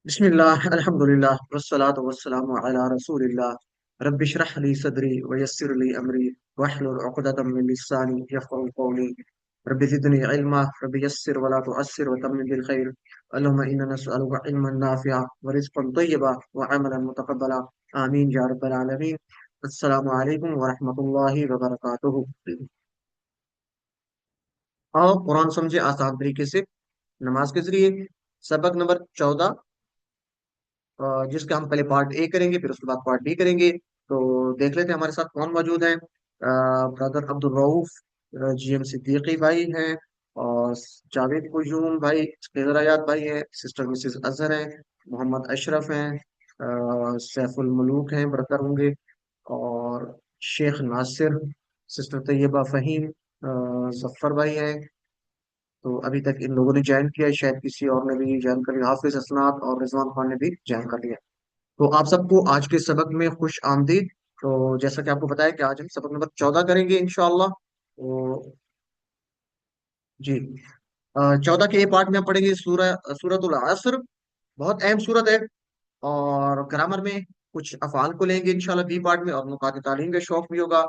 بسم الله الحمد لله والصلاة والسلام على رسول الله. رب اشرح لي صدري ويسر لي أمري واحلل عقدة من لساني يفقهوا قولي. رب زدني علما، رب يسر ولا تعسر وتمم بالخير. اللهم إنا نسألك علما نافعا ورزقا طيبا وعملا متقبلا. آمين يا رب العالمين. السلام عليكم ورحمة الله وبركاته. आओ कुरान समझे आसान तरीके से नमाज के जरिए। सबक नंबर 14, जिसका हम पहले पार्ट ए करेंगे फिर उसके बाद पार्ट बी करेंगे। तो देख लेते हैं हमारे साथ कौन मौजूद है। ब्रदर अब्दुल रऊफ, जीएम सिद्दीकी भाई हैं, और जावेद कुयूम भाई, फैजल हयात भाई हैं, सिस्टर मिसेस अजहर हैं, मोहम्मद अशरफ हैं, सैफुल मलूक हैं, ब्रदर होंगे, और शेख नासिर, सिस्टर तैयबा फहीम, जफर भाई हैं। तो अभी तक इन लोगों ने ज्वाइन किया है, शायद किसी और ने भी ज्वाइन कर लिया, हाफिज असनाद और रिजवान खान ने भी ज्वाइन कर लिया। तो आप सबको आज के सबक में खुश आमदीद। तो जैसा कि आपको बताया कि आज हम सबक नंबर 14 करेंगे इंशाअल्लाह। तो जी, 14 के ए पार्ट में हम पढ़ेंगे सूरतुल असर। बहुत अहम सूरत है। और ग्रामर में कुछ अफ़ाल को लेंगे इंशाल्लाह बी पार्ट में, और नुकात तालीम का शौक भी होगा।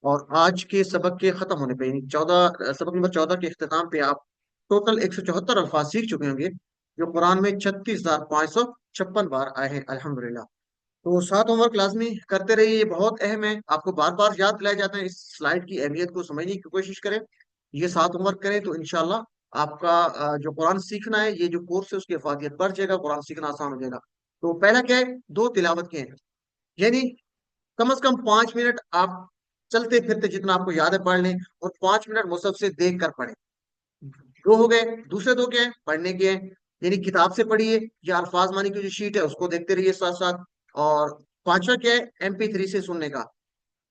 और आज के सबक के खत्म होने पे, 14, सबक नंबर 14 के इख्तिताम पे आप टोटल 174 अल्फाज सीख चुके होंगे, जो कुरान में 36,556 बार आए हैं अल्हम्दुलिल्लाह। तो सात होमवर्क लाजमी करते रहिए, ये बहुत अहम है। आपको बार बार याद दिलाया जाता है, इस स्लाइड की अहमियत को समझने की कोशिश करें। ये सात होमवर्क करें तो इंशाल्लाह आपका जो कुरान सीखना है, ये जो कोर्स है उसकी अफादियत बढ़ जाएगा, कुरान सीखना आसान हो जाएगा। तो पहला क्या है, दो तिलावत के हैं, यानी कम से कम 5 मिनट आप चलते फिरते जितना आपको याद है पढ़ लें, और 5 मिनट मुसहफ से देख कर पढ़ें। दो हो गए। दूसरे दो क्या है, पढ़ने के हैं, यानी किताब से पढ़िए या अल्फाज मानी की जो शीट है उसको देखते रहिए साथ साथ। और पांचवा क्या है, MP3 से सुनने का।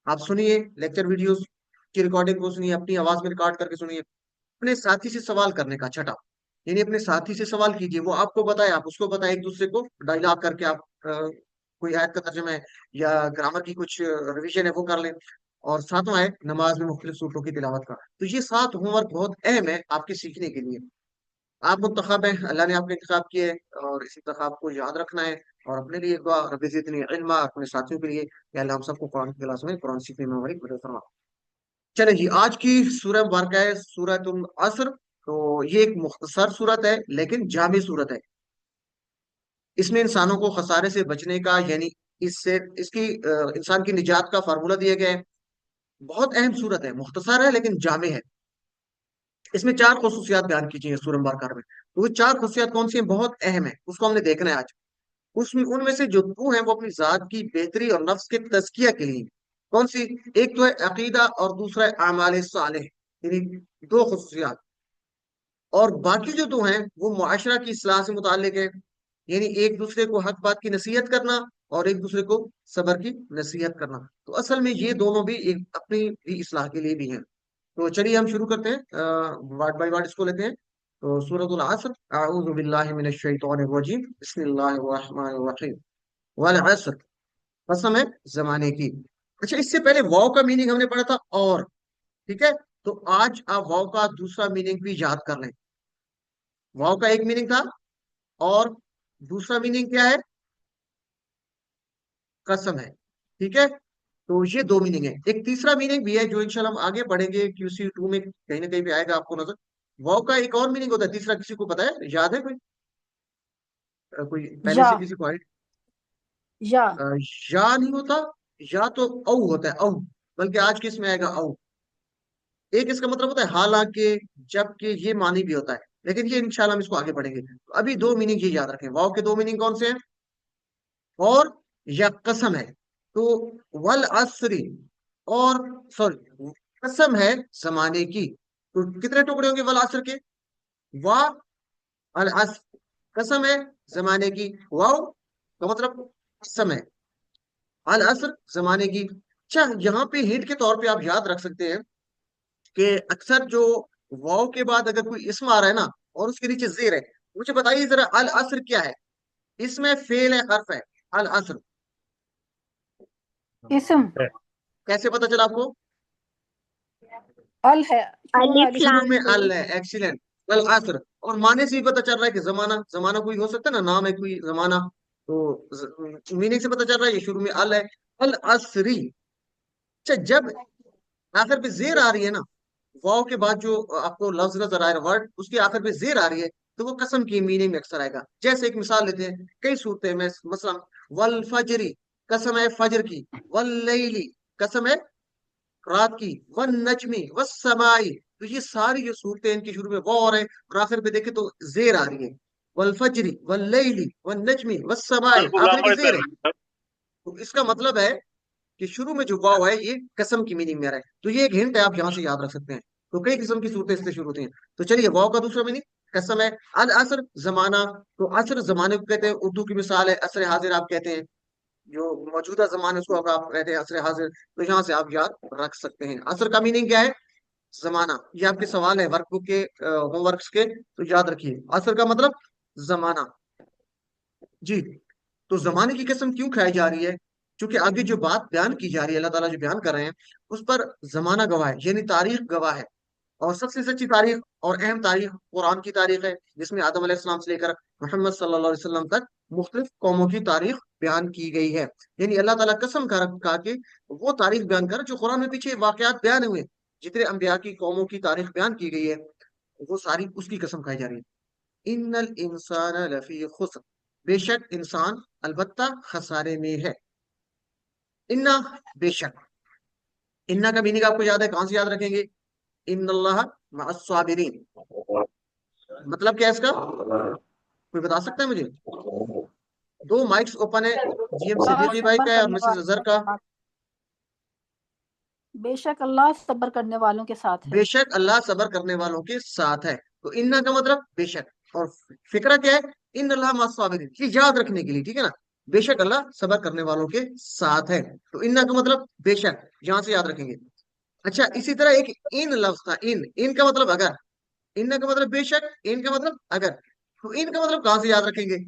आप सुनिए लेक्चर वीडियोस की रिकॉर्डिंग को, सुनिए अपनी आवाज में रिकॉर्ड करके सुनिए। अपने साथी से सवाल करने का, छठा, यानी अपने साथी से सवाल कीजिए, वो आपको बताए आप उसको बताए, एक दूसरे को डायलॉग करके आप कोई आयत का तर्जुमा है या ग्रामर की कुछ रिवीजन है वो कर लें। और सातवां है नमाज में मुख्तलिफ सूरतों की तिलावत का। तो ये सात होमवर्क बहुत अहम है आपके सीखने के लिए। आप मुंतखब हैं, अल्लाह ने आपके इंतखाब किए हैं, और इस इंतखाब को याद रखना है। और अपने लिए दुआ, रब्बि ज़िदनी इल्मा, अपने साथियों के लिए, या अल्लाह हम सबको कुरान की क्लास में कुरान सीखने में हमारी मदद फरमा। चले जी, आज की सूरह मुबारक है सूरतुल असर। तो ये एक मुख्तसर सूरत है लेकिन जामी सूरत है। इसमें इंसानों को खसारे से बचने का, यानी इससे इसकी इंसान की निजात का फार्मूला दिया गया है। बहुत अहम सूरत है, मुख्तसर है लेकिन जामे है। इसमें चार खसूसियात बयान की चाहिए सूरह मुबारक में। तो वो चार खसूसियात कौन सी हैं, बहुत अहम है, उसको हमने देखना है आज। उसमें उनमें से जो दो हैं वो अपनी जात की बेहतरी और नफ्स के तज़किया के लिए। कौन सी? एक तो है अकीदा और दूसरा है आमाल सालेह, यानी दो खसूसियात। और बाकी जो दो हैं वो मुआशरा की इस्लाह से मुताल्लिक है, यानी एक दूसरे को हक बात की नसीहत करना और एक दूसरे को सबर की नसीहत करना। तो असल में ये दोनों भी एक अपनी भी इस्लाह के लिए भी हैं। तो चलिए हम शुरू करते हैं, वर्ड बाय वर्ड इसको लेते हैं। तो सूरतुल असर, अऊज़ु बिल्लाहि मिनश शैतानिर रजीम, बिस्मिल्लाहिर रहमानिर रहीम। वल असर, कसम है जमाने की। अच्छा, इससे पहले वाव का मीनिंग हमने पढ़ा था, और ठीक है। तो आज आप वाव का दूसरा मीनिंग भी याद कर लें। वाव का एक मीनिंग था, और दूसरा मीनिंग क्या है? कसम है। ठीक है। तो ये दो मीनिंग है, एक तीसरा मीनिंग भी है जो इंशाल्लाह हम आगे पढ़ेंगे, QC2 में कहीं ना कहीं भी आएगा आपको नजर। वाव का एक और मीनिंग होता है तीसरा, किसी को पता है, याद है कोई? कोई पहले या से किसी को या अ, या नहीं होता। या तो औ होता है, औ। बल्कि आज किस में आएगा, औ। एक इसका मतलब होता है हालांकि, जबकि, ये मानी भी होता है। लेकिन ये इंशाल्लाह हम इसको आगे पढ़ेंगे। तो अभी दो मीनिंग ये याद रखें, वाव के दो मीनिंग कौन से हैं? और या कसम है। तो वल असरी, और सॉरी, कसम है जमाने की। तो कितने टुकड़े होंगे वल असर के? वाह, अल अस, कसम है जमाने की, वाव का मतलब कसम है, अल असर जमाने की। अच्छा, यहाँ पे हिंट के तौर पे आप याद रख सकते हैं कि अक्सर जो वाव के बाद अगर कोई इसम आ रहा है ना, और उसके नीचे जेर है, मुझे बताइए जरा अल असर क्या है? इसमें फेल है, हर्फ है, अल असर। इसम कैसे पता चला आपको? अल है, शुरू में अलिफ अलिफ शुरू लाम में से। अल है, एक्सीलेंट। वल असर, और माने से भी पता चल रहा है कि जमाना, जमाना कोई हो सकता है ना, नाम है कोई जमाना, तो मीनिंग से पता चल रहा है ये शुरू में अल है। अल असरी। अच्छा, जब आखिर पे जेर आ रही है ना, वाव के बाद जो आपको लफ्ज नजर आ रहा है, वर्ड, उसके आखिर पे जेर आ रही है, तो वो कसम की मीनिंग में अक्सर आएगा। जैसे एक मिसाल लेते हैं, कई सूरतें में, मसलन वल फजरी, कसम है फजर की, वल लैली, कसम है रात की, वन नजमी व समाई। तो ये सारी जो सूरतें, इनकी शुरू में वाव और है और आखिर पे देखे तो जेर आ रही है। वल फजरी वल लैली वन नजमी व समाई, बिल्कुल आखिर की जेर है। सर। तो इसका मतलब है कि शुरू में जो वाव है ये कसम की मीनिंग में आ रहा है। तो ये एक हिंट है, आप यहाँ से याद रख सकते हैं। तो कई किस्म की सूरतें इससे शुरू होती हैं। तो चलिए, वाव का दूसरा मीनिंग कसम है। अल असर, जमाना। तो असर जमाने को कहते हैं, उर्दू की मिसाल है असर हाजिर, आप कहते हैं जो मौजूदा जमाने, उसको अब आप कहते हैं असर हाजिर। तो यहाँ से आप याद रख सकते हैं असर का मीनिंग क्या है, जमाना। ये आपके सवाल है वर्कबुक के, होमवर्क के, तो याद रखिए असर का मतलब जमाना। जी। तो जमाने की कसम क्यों खाई जा रही है? क्योंकि आगे जो बात बयान की जा रही है, अल्लाह ताला जो बयान कर रहे हैं, उस पर जमाना गवाह है, यानी तारीख गवाह है। और सबसे सच्ची तारीख और अहम तारीख कुरान की तारीख है, जिसमें आदम अलैहिस्सलाम से लेकर मोहम्मद सल्लल्लाहु अलैहि वसल्लम तक मुख्तलिफ कौमों की तारीख बयान की गई है। यानी अल्लाह ताला कसम खा के वो तारीख बयान कर, जो कुरान में पीछे वाकयात बयान हुए, जितने अंबिया की कौमों की तारीख बयान की गई है, वो सारी उसकी कसम खाई जा रही है। इन्नल इंसान लफी खुस्र, बेशक इंसान अलबत्ता खसारे में है। इन्ना, बेशक। इन्ना का मीनिंग आपको याद है, कहां से याद रखेंगे? इन्नल्लाह मअस्साबिरीन। मतलब क्या है इसका, कोई बता सकता है मुझे? दो माइक्स ओपन है, जीएम अल्लाह सिद्दीकी भाई सब्र का है और करने मिसेस वालों अजहर के का। साथ। बेशक अल्लाह सब्र करने वालों के साथ है। बेशक अल्लाह सबर करने वालों के साथ है। तो इन्ना का मतलब बेशक, और फिक्रा क्या है? इन अल्लाह मस्साबिरीन, ये याद रखने के लिए, ठीक है ना। बेशक अल्लाह सबर करने वालों के साथ है। तो इन्ना का मतलब बेशक, यहां से याद रखेंगे। अच्छा, इसी तरह एक इन लफ्ज था, इन का मतलब अगर। इन्ना का मतलब बेशक, इन का मतलब अगर। तो इन का मतलब कहां से याद रखेंगे?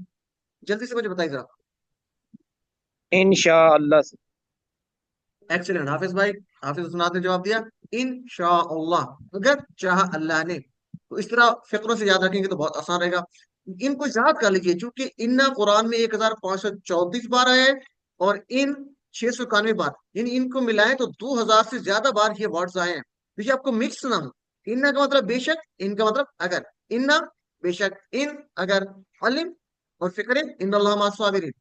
जल्दी से मुझे बताइए जरा। इंशाअल्लाह से। एक्सीलेंट हाफिज भाई, हाफिज उस्ताद ने जवाब दिया, इंशाअल्लाह, अगर चाह अल्लाह ने। तो इस तरह फिक्रों से याद रखेंगे तो बहुत आसान रहेगा। इनको याद कर लीजिए, क्योंकि इन्ना कुरान में 1534 बार आया है, और इन 691 बार, यानी इनको मिलाएं तो 2000 से ज्यादा बार ये वर्ड्स आए हैं। तो ये आपको मिक्स ना हो। इन्ना का मतलब बेशक, इनका मतलब अगर। इन्ना, बेशक, इन, अगर, अलिम, और फिक्र, इन अल्लाह मास्वाबिरीन,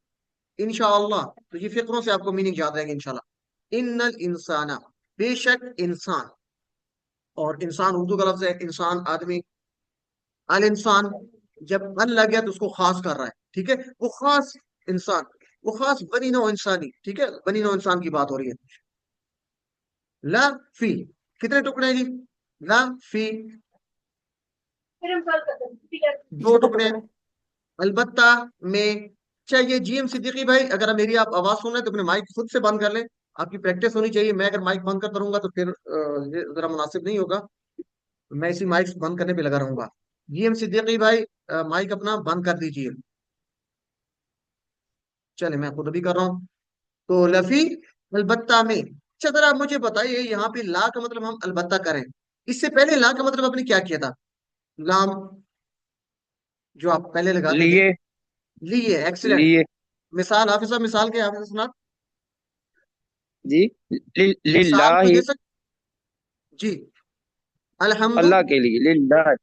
इंशाअल्लाह। तो ये फिक्रों से आपको मीनिंग याद रहेगा इंशाल्लाह। इन्नल इंसाना, बेशक इंसान। और इंसान उर्दू का लफ्ज है, इंसान आदमी। अल इंसान, जब अल लग गया तो उसको खास कर रहा है, ठीक है, वो खास इंसान, वो खास बनी नौ इंसानी, ठीक है, बनी नौ इंसान की बात हो रही है। ला फी, कितने टुकड़े हैं जी? ला फी, दो दो टुकड़े हैं। टुकड़े। अलबत्ता, में। चाहिए जीएम सिद्दीकी भाई, अगर मेरी आप आवाज सुन रहे हैं तो अपने माइक खुद से बंद कर लें। आपकी प्रैक्टिस होनी चाहिए। मैं अगर माइक बंद करता रहूंगा तो फिर ये जरा मुनासिब नहीं होगा। मैं इसी माइक बंद करने पे लगा रहूंगा। जीएम सिद्दीकी भाई, माइक अपना बंद कर दीजिए। चले, मैं खुद भी कर रहा हूँ। तो लफी, अलबत्ता में। अच्छा, जरा आप मुझे बताइए, यहाँ पे ला का मतलब हम अलबत्ता करें, इससे पहले ला का मतलब आपने क्या किया था? लाम, जो आप पहले लगाते थे। लिए। लिए, एक्सीलेंट। लिए। मिसाल हाफिज साहब, मिसाल के हाफिज सुना, जी। मिसाल कोई लिल्लाहि। दे सकते? जी। अल्हम्दु, अल्लाह के लिए, लिल्लाह।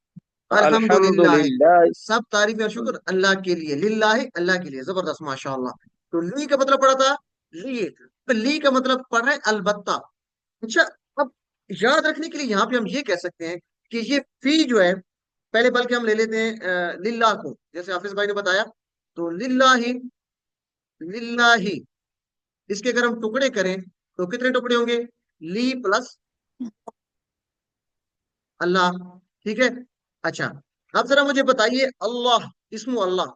अल्हम्दुलिल्लाह, अल्हम्दुलिल्लाह। सब तारीफ और शुक्र अल्लाह के लिए, लिल्लाह, अल्लाह के लिए, जबरदस्त, माशाअल्लाह। तो ली का मतलब पड़ा था लिए, तो ली का मतलब पड़ रहा है अलबत्ता। अच्छा, अब याद रखने के लिए यहाँ पे हम ये कह सकते हैं कि ये फी जो है, पहले बल्कि हम ले लेते हैं लिल्लाह को, जैसे हाफिज भाई ने बताया। तो लिल्लाही, लिल्लाही, इसके अगर हम टुकड़े करें तो कितने टुकड़े होंगे? ली प्लस अल्लाह, ठीक है। अच्छा, अब जरा मुझे बताइए, अल्लाह, इसमु अल्लाह,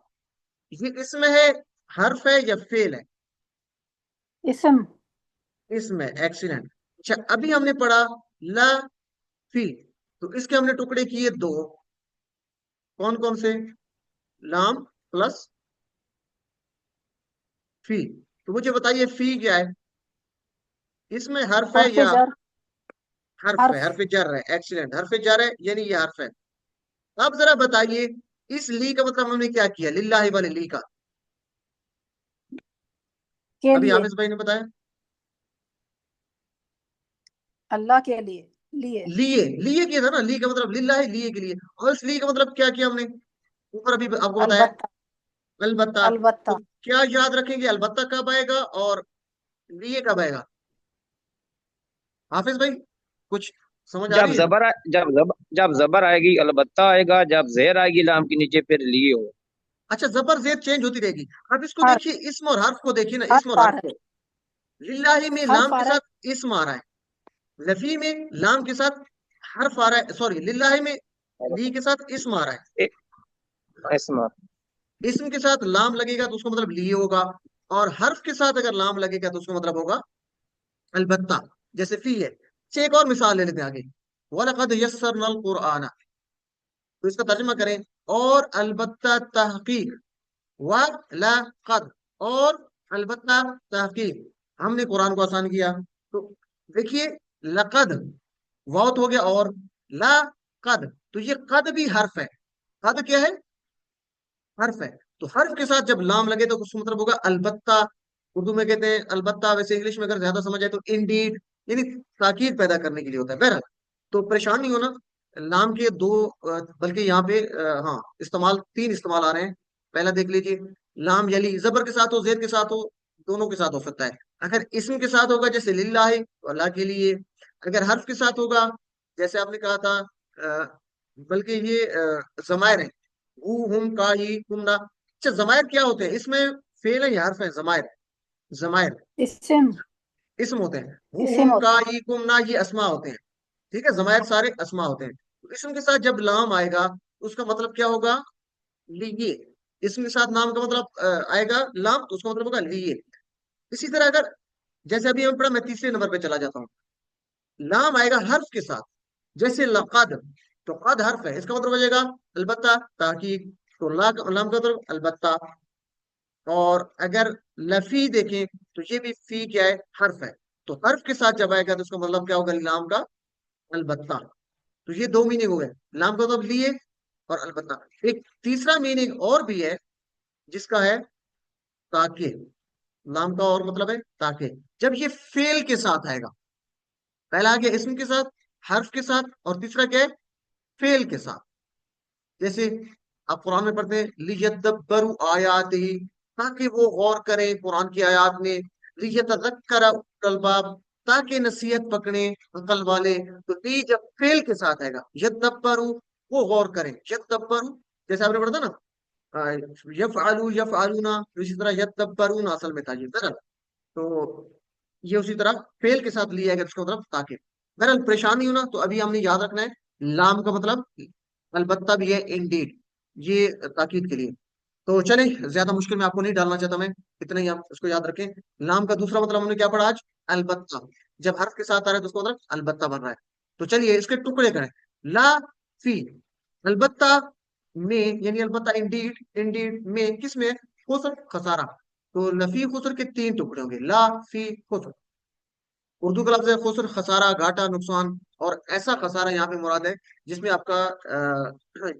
ये इसमें है, हर्फ है या फेल है? इसम। इसमें, एक्सीलेंट। अच्छा, अभी हमने पढ़ा ला फी, तो इसके हमने टुकड़े किए दो। कौन कौन से? लाम प्लस फी। तो मुझे बताइए फी क्या है? इसमें हर्फ है हर्फ या? जर। हर्फ है, हर्फ। हर्फ जर है, एक्सीलेंट, हर्फ जर है, यानी ये हर्फ है। اب ذرا بتائیے اس لی کا مطلب ہم نے کیا کیا، للہ والے لی کا؟ کے ابھی لیے، حافظ بھائی نے بتایا اللہ کے لیے، لیے، لیے، لیے کیا تھا نا، لی کا مطلب للہ لیے کے لیے، اور اس لی کا مطلب کیا کیا ہم نے اوپر ابھی آپ کو بتایا، البتہ، البتہ. البتہ، تو کیا یاد رکھیں گے، البتہ کب آئے گا اور لیے کب آئے گا؟ حافظ بھائی کچھ سمجھ آ جب رہی ہے؟ زبر جب زبر آئے گی البتہ آئے گا، جب زیر آئے گی لام کے نیچے پھر لیے ہو. اچھا، زبر زید چینج ہوتی رہے گی. اب اس کو حرف، دیکھیے، اسم اور حرف کو دیکھیے نا، اسم حرف اور آ حرف رہا کو. ہے، للہ میں حرف لام آ کے رہا ہے، ساتھ اسم آ رہا ہے، لفی میں لام کے ساتھ حرف آ رہا ہے، سوری للہ میں لی کے ساتھ اسم آ رہا ہے. اسما. اسم کے ساتھ لام لگے گا تو اس کا مطلب لیے ہوگا، اور حرف کے ساتھ اگر لام لگے گا تو اس کا مطلب ہوگا البتہ. جیسے فی ہے. اچھا، ایک اور مثال لے لیتے ہیں آگے. وَلَقَدْ يَسَّرْنَا الْقُرْآنَ، تو اس کا ترجمہ کریں، اور البتہ تحقیق، وَلَقَدْ، اور البتہ تحقیق ہم نے قرآن کو آسان کیا. تو دیکھیے، لقد واؤ ہو گیا، اور لا قد، تو یہ قد بھی حرف ہے. قد کیا ہے؟ حرف ہے. تو حرف کے ساتھ جب لام لگے تو اس کا مطلب ہوگا البتہ. اردو میں کہتے ہیں البتہ، ویسے انگلش میں اگر زیادہ سمجھ آئے تو انڈیڈ، یعنی تاکید پیدا کرنے کے لیے ہوتا ہے. بہرحال تو پریشان نہیں ہونا، لام کے دو بلکہ یہاں پہ ہاں استعمال، تین استعمال آ رہے ہیں. پہلا دیکھ لیجئے، لام یلی زبر کے ساتھ ہو، زید کے ساتھ ہو، دونوں کے ساتھ ہو سکتا ہے. اگر اسم کے ساتھ ہوگا جیسے للہ، تو اللہ کے لیے. اگر حرف کے ساتھ ہوگا جیسے آپ نے کہا تھا بلکہ یہ ضمائر ہے، وہ ہم کا ہی تم نہ. اچھا، ضمائر کیا ہوتے ہیں؟ اس میں فعل ہے یا حرف ہے؟ ضمائر، ضمائر اسم، اسم ہوتے ہیں. وہ اسم ہم ہوتا کا ہی تم نہ، یہ اسما ہوتے ہیں. ٹھیک ہے، ضمائر سارے اسما ہوتے ہیں. تو اسم کے ساتھ جب لام آئے گا اس کا مطلب کیا ہوگا؟ لیے. اسم کے ساتھ نام کا مطلب آئے گا لام، تو اس کا مطلب ہوگا لیے. اسی طرح اگر جیسے ابھی ہم پڑھا، میں تیسرے نمبر پہ چلا جاتا ہوں. لام آئے گا حرف کے ساتھ جیسے لقد، تو قد حرف ہے، اس کا مطلب ہو جائے گا البتہ تحقیق. تو لام کا مطلب البتہ. اور اگر لفی دیکھیں تو یہ بھی فی کیا ہے؟ حرف ہے. تو حرف کے ساتھ جب آئے گا تو اس کا مطلب کیا ہوگا لام کا؟ البتہ. تو یہ دو میننگ ہو گئے، لام کا مطلب لیے اور البتہ. ایک تیسرا میننگ اور بھی ہے جس کا ہے تاکہ. لام کا اور مطلب ہے تاکہ. جب یہ فعل کے ساتھ آئے گا، پہلا آ گیا اسم کے ساتھ، حرف کے ساتھ، اور تیسرا کیا ہے؟ فعل کے ساتھ. جیسے آپ قرآن میں پڑھتے ہیں لِيَدَّبَّرُوا آیَاتِهِ، تاکہ وہ غور کریں قرآن کی آیات میں. لِيَتَذَكَّرَ أُولُو الْأَلْبَابِ، تاکہ نصیحت پکڑیں عقل والے. تو لی جب فعل کے ساتھ آئے گا، یدبرو، وہ غور کریں. یدبرو جیسے آپ نے پڑھا تھا نا، یفعلوا یفعلون، اسی طرح یدبرون اصل میں تھا یہ. بہرحال تو یہ اسی طرح فعل کے ساتھ لیا گیا، اس کا مطلب تاکہ. بہرحال پریشان نہیں ہونا. تو ابھی ہم نے یاد رکھنا ہے لام کا مطلب البتہ بھی ہے انڈیڈ، یہ تاکید کے لیے. تو چلیں، زیادہ مشکل میں آپ کو نہیں ڈالنا چاہتا میں، اتنا ہی آپ اس کو یاد رکھیں. لام کا دوسرا مطلب ہم نے کیا پڑھا آج؟ البتہ. جب حرف کے ساتھ آ رہا ہے تو اس کا مطلب البتہ بن رہا ہے. تو چلیے اس کے ٹکڑے کریں. لا فی، البتہ میں، یعنی البتہ انڈیڈ، انڈیڈ میں، کس میں؟ خسر، خسارہ. تو لفی خسر کے تین ٹکڑے ہوں گے، لا فی خسر. اردو کا لفظ ہے خسر، خسارہ، گھاٹا، نقصان. اور ایسا خسارہ یہاں پہ مراد ہے جس میں آپ کا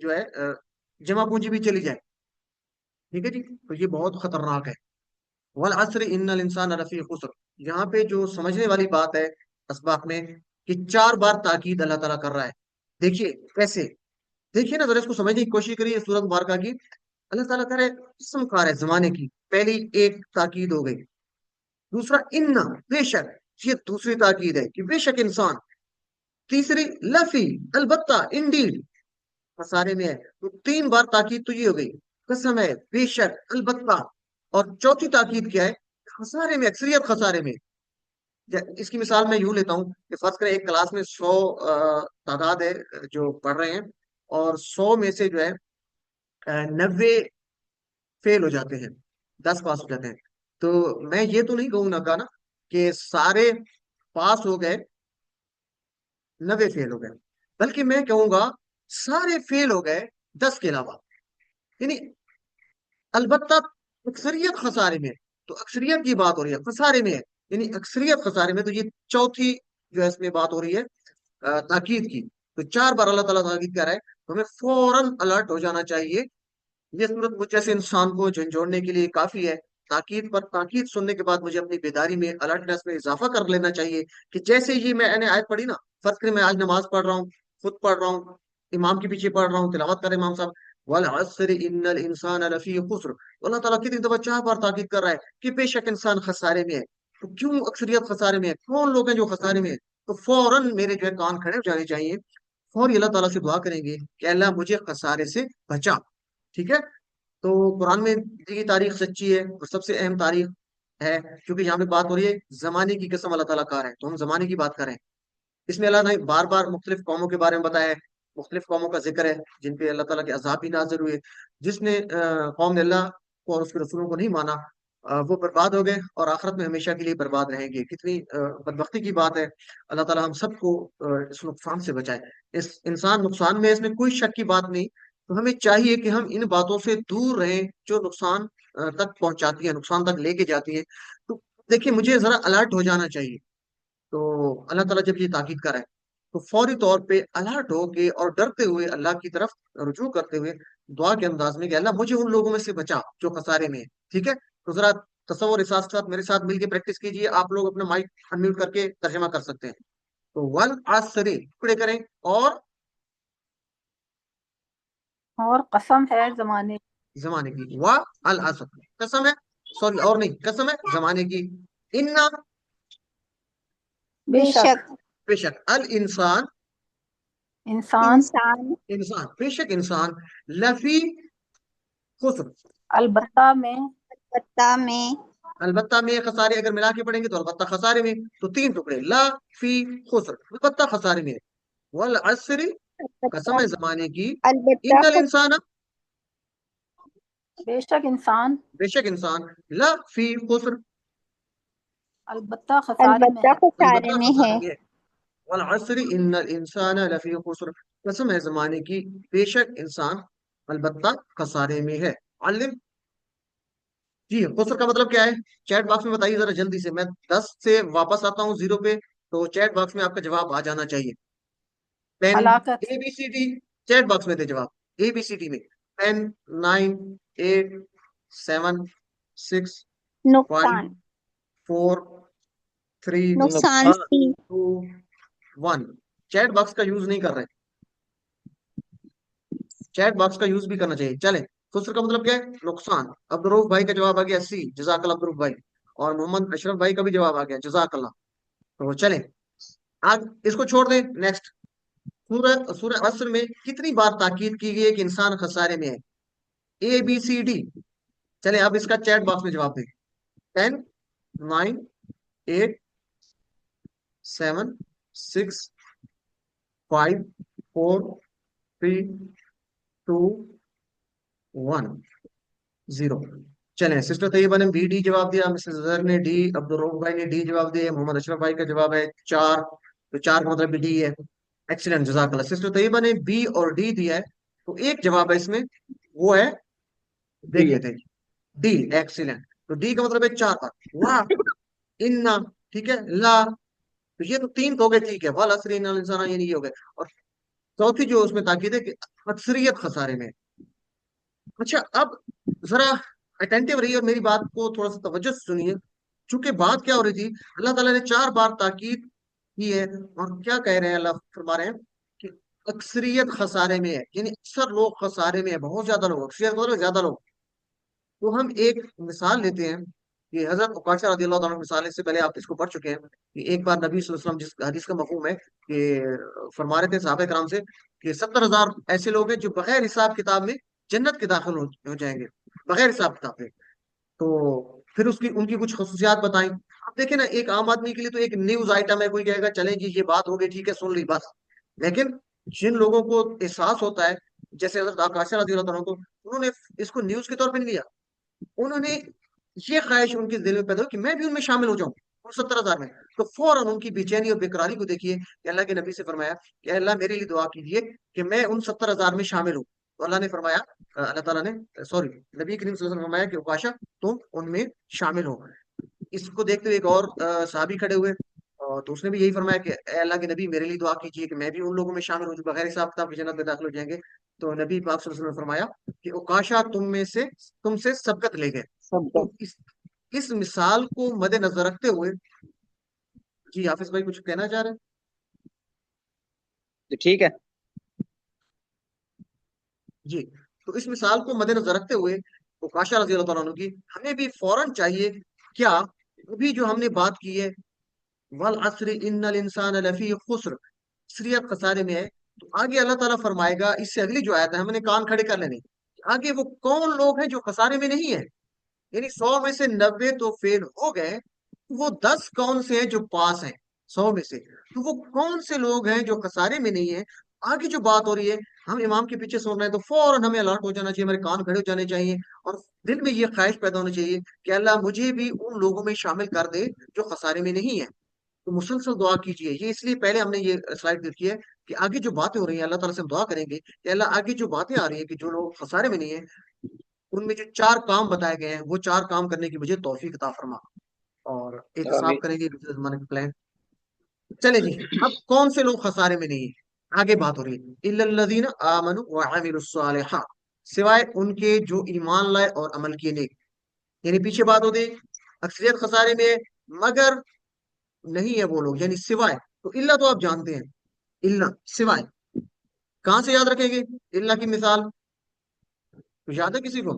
جو ہے جمع پونجی بھی چلی جائے. ٹھیک ہے جی، تو یہ بہت خطرناک ہے. والعصر ان الانسان لفی خسر، یہاں پہ جو سمجھنے والی بات ہے اسباق میں، کہ 4 بار تاکید اللہ تعالیٰ کر رہا ہے. دیکھیے کیسے، دیکھیے نا ذرا اس کو سمجھنے کی کوشش کریے. سورۃ مبارکہ کی اللہ تعالیٰ کہہ رہے قسم کھا رہے زمانے کی. پہلی ایک تاکید ہو گئی. دوسرا ان، بے شک، یہ دوسری تاکید ہے کہ بے شک انسان. تیسری لفی، البتہ، انڈیڈ، خسارے میں ہے. تو 3 بار تاکید تو یہ ہو گئی، قسم ہے، بے شک، البتہ. اور چوتھی تاکید کیا ہے؟ خسارے میں، اکثریت خسارے میں. اس کی مثال میں یوں لیتا ہوں کہ فرض کریں ایک کلاس میں 100 تعداد ہے جو پڑھ رہے ہیں، اور 100 میں سے جو ہے 90 فیل ہو جاتے ہیں، 10 پاس ہو جاتے ہیں. تو میں یہ تو نہیں کہوں گا نا کہ سارے پاس ہو گئے، 90 فیل ہو گئے، بلکہ میں کہوں گا سارے فیل ہو گئے 10 کے علاوہ. یعنی البتہ اکثریت خسارے میں. تو اکثریت کی بات ہو رہی ہے، خسارے میں ہے، یعنی اکثریت خسارے میں. تو یہ چوتھی جو ہے اس میں بات ہو رہی ہے تاکید کی. تو 4 بار اللہ تعالیٰ تاکید کر رہا ہے. तो हमें फौरन अलर्ट हो जाना चाहिए। ये सूरत मुझ जैसे इंसान को झंझोड़ने के लिए काफी है। ताकीद पर ताकीद सुनने के बाद मुझे अपनी बेदारी में, अलर्टनेस में इजाफा कर लेना चाहिए कि जैसे ही मैंने आयत पढ़ी ना, फर्ज करें मैं आज नमाज पढ़ रहा हूँ, खुद पढ़ रहा हूँ, इमाम के पीछे पढ़ रहा हूँ, तिलावत कर इमाम साहब, वल अस्र इन्नल इंसान लफी खुस्र, तो अल्लाह ताला कितनी दफा 4 बार ताकीद कर रहा है कि बेशक इंसान खसारे में है। तो क्यों अक्सरियत खसारे में है, कौन लोग हैं जो खसारे में है? तो फौरन मेरे जो है कान खड़े हो जाने चाहिए, फौरी अल्लाह ताला से दुआ करेंगे कि अल्लाह मुझे खसारे से बचा। ठीक है। तो कुरान में दी गई तारीख सच्ची है और सबसे अहम तारीख है, क्योंकि यहाँ पे बात हो रही है जमाने की कसम अल्लाह ताला का है, तो हम जमाने की बात करें। इसमें अल्लाह ने बार बार मुख्तलिफ कौमों के बारे में बताया है, मुख्तलिफ कौमों का जिक्र है जिन पे अल्लाह ताला के अजाब भी नाज़िल हुए। जिसने कौम ने अल्लाह को और उसके रसूलों को नहीं माना, वो बर्बाद हो गए और आखिरत में हमेशा के लिए बर्बाद रहेंगे। कितनी बदबख्ती की बात है। अल्लाह ताला हम सबको इस नुकसान से बचाए। इस इंसान नुकसान में है, इसमें कोई शक की बात नहीं। तो हमें चाहिए कि हम इन बातों से दूर रहें जो नुकसान तक पहुंचाती है, नुकसान तक लेके जाती है। तो देखिए, मुझे जरा अलर्ट हो जाना चाहिए। तो अल्लाह ताला जब ये ताकीद कर रहा है, तो फौरी तौर पे अलर्ट होके और डरते हुए अल्लाह की तरफ रुजू करते हुए दुआ के अंदाज में कि अल्लाह मुझे उन लोगों में से बचा जो खसारे में है। ठीक है। तो जरा तसव्वुर इस साथ मेरे साथ मिलके प्रैक्टिस कीजिए। आप लोग अपना माइक अनम्यूट करके तर्जमा कर सकते हैं। तो वल असरी टुकड़े करें, और कसम है जमाने जमाने की, व अल असर, कसम है, सॉरी और नहीं, कसम है जमाने की, इन्ना, बेशक बेशक बेशक, अल इंसान, इंसान इंसान इंसान, बेशक इंसान, लफी खुस्र, अलबत्ता में अलबत्ता में अलबत्ता में खसारे अगर मिला के पढ़ेंगे तो अलबत्ता खसारे में। तो 3 टुकड़े, ला फी खुस्र, अलबत्ता खसारे में। वल असरी, कसम अलबत्ता है जमाने की, अलबत्ता इन्नल इंसान, बेशक इंसान बेशक इंसान, ला फी खुस्र, अलबत्ता खसारे में अलबत्ता है। खसारे अलबत्ता में है। खसारे में है। वल असरी इन्नल इंसान लफी खुस्र, कसम है जमाने की, बेशक इंसान अलबत्ता खसारे में है। अलिम, जी खुस्र का मतलब क्या है? चैट बॉक्स में बताइए जरा जल्दी से, मैं 10 से वापस आता हूँ 0 पे, तो चैट बॉक्स में आपका जवाब आ जाना चाहिए। पेन, हलाकत, A B C D, chat box में दे जवाब ए बी सी डी में। 10, 9, 8, 7, 6, 5, नुकसान 4, 3, नुकसान नुकसान। सी 2, 1। चैट बॉक्स का यूज नहीं कर रहे, चैट बॉक्स का यूज भी करना चाहिए। चले, खुसर का मतलब क्या है? नुकसान। अब्दुल भाई का जवाब आ गया सी, जजाकल्लाह अब्दुल भाई। और मोहम्मद अशरफ भाई का भी जवाब आ गया, जजाकल्लाह। तो चले, आज इसको छोड़ दें, नेक्स्ट। सूरह सूरह असर में कितनी बार ताकीद की गई है कि इंसान खसारे में है? A B C D. चले, अब इसका चैट बॉक्स में जवाब दें। 10, 9, 8, 7, 6, 5, 4, 3, 2, 1, 0। चलें, सिस्टर तैयबा ने बी डी जवाब दिया, मिसेस अजहर ने डी, अब्दुल रऊफ भाई ने डी जवाब दिया, मोहम्मद अशरफ भाई का जवाब है 4, तो 4 का मतलब भी डी है। एक्सीलेंट, जजाकल्लाह। सिस्टर तैयबा ने बी और डी दिया है, तो एक जवाब है इसमें, वो है, देख लेते हैं, डी। एक्सीलेंट। तो डी का मतलब है 4 बार, वाह, इन्ना, ठीक है, ला, तो ये तो 3 तो हो गए, ठीक है, वाल असरी इन्नल इंसान, ये नहीं हो गए। और चौथी जो उसमें ताकीद है कि अक्सरियत खसारे में। अच्छा, अब जरा अटेंटिव रहिए और मेरी बात को थोड़ा सा तवज्जो से सुनिए। चूंकि बात क्या हो रही थी, अल्लाह ताला ने 4 बार ताकीद की है, और क्या कह रहे हैं, अल्लाह फरमा रहे हैं कि अक्सरियत खसारे में है, यानी अक्सर लोग खसारे में है, बहुत ज्यादा लोग, अक्सरियत मतलब ज्यादा लोग। तो हम एक मिसाल लेते हैं कि हजरत उकाशा रज़ी अल्लाह ताला, मिसाल इससे पहले आप इसको पढ़ चुके हैं कि एक बार नबी सल्लल्लाहु अलैहि वसल्लम, जिस हदीस का मफहूम है कि फरमा रहे थे सहाबा कराम से कि 70,000 ऐसे लोग हैं जो बगैर हिसाब किताब में जन्नत के दाखिल हो जाएंगे, बगैर हिसाब किताब के। तो फिर उसकी उनकी कुछ खसूसियात बताई। अब देखिए ना, एक आम आदमी के लिए तो एक न्यूज आइटम है, कोई कहेगा चले जी ये बात हो गई, ठीक है, सुन ली बस। लेकिन जिन लोगों को एहसास होता है, जैसे हजरत आकाशा रज़ी अल्लाह तआला को, उन्होंने इसको न्यूज के तौर पर नहीं लिया। उन्होंने ये ख्वाहिश उनके दिल में पैदा हुई कि मैं भी उनमें शामिल हो जाऊं, उन 70,000 में। तो फौरन उनकी बेचैनी और बेकरारी को देखिए कि अल्लाह के नबी से फरमाया कि अल्लाह मेरे लिए दुआ कीजिए कि मैं उन 70,000 में शामिल हूँ। तो अल्लाह ने फरमाया, अल्लाह ताला ने, सॉरी, नबी करीम सल्लल्लाहु अलैहि वसल्लम ने फरमाया कि उकाशा तुम उनमें शामिल हो। इसको देखते हुए एक और सहाबी खड़े हुए, اور تو اس نے بھی یہی فرمایا کہ اے اللہ کے نبی میرے لیے دعا کیجیے کہ میں بھی ان لوگوں میں شامل ہوں جو بغیر حساب کتاب کی جنت میں داخل ہو جائیں گے. تو نبی پاک صلی اللہ علیہ وسلم نے فرمایا کہ اوکاشا تم سے سبقت لے گئے. سب تو اس مثال کو مد نظر رکھتے ہوئے، جی حافظ بھائی کچھ کہنا چاہ رہے ہیں؟ ٹھیک ہے. جی. تو اس مثال کو مد نظر رکھتے ہوئے اوکاشا رضی اللہ تعالیٰ عنہ کی ہمیں بھی فوراً چاہیے کیا ابھی جو ہم نے بات کی ہے والعصر ان الانسان لفی خسر، اکثریت خسارے میں ہے. تو آگے اللہ تعالیٰ فرمائے گا، اس سے اگلی جو آیت ہے ہم نے کان کھڑے کر لینے، آگے وہ کون لوگ ہیں جو خسارے میں نہیں ہیں. یعنی 100 میں سے 90 تو فیل ہو گئے، وہ 10 کون سے ہیں جو پاس ہیں 100 میں سے. تو وہ کون سے لوگ ہیں جو خسارے میں نہیں ہیں. آگے جو بات ہو رہی ہے، ہم امام کے پیچھے سن رہے ہیں تو فوراً ہمیں الرٹ ہو جانا چاہیے، ہمارے کان کھڑے ہو جانے چاہیے، اور دل میں یہ خواہش پیدا ہونی چاہیے کہ اللہ مجھے بھی ان لوگوں میں شامل کر دے جو خسارے میں نہیں ہیں. تو مسلسل دعا کیجیے. یہ اس لیے پہلے ہم نے یہ سلائڈ دیکھی ہے کہ آگے جو باتیں ہو رہی ہیں اللہ تعالیٰ سے ہم دعا کریں گے کہ اللہ آگے جو باتیں آ رہی ہیں کہ جو لوگ خسارے میں نہیں ہیں ان میں جو 4 کام بتائے گئے ہیں وہ 4 کام کرنے کی مجھے توفیق عطا فرما، اور احتساب آمین. کریں گے دوسرے زمانے کا پلان. چلے جی. اب کون سے لوگ خسارے میں نہیں ہیں آگے بات ہو رہی ہے. الا الذین آمنوا وعملوا الصالحات، سوائے ان کے جو ایمان لائے اور عمل کیے نیک. یعنی پیچھے بات ہوتی ہے اکثریت خسارے میں ہے، مگر نہیں ہے وہ لوگ، یعنی سوائے. تو اللہ تو آپ جانتے ہیں، اللہ سوائے کہاں سے یاد رکھیں گے اللہ کی مثال؟ کچھ یاد ہے کسی کو؟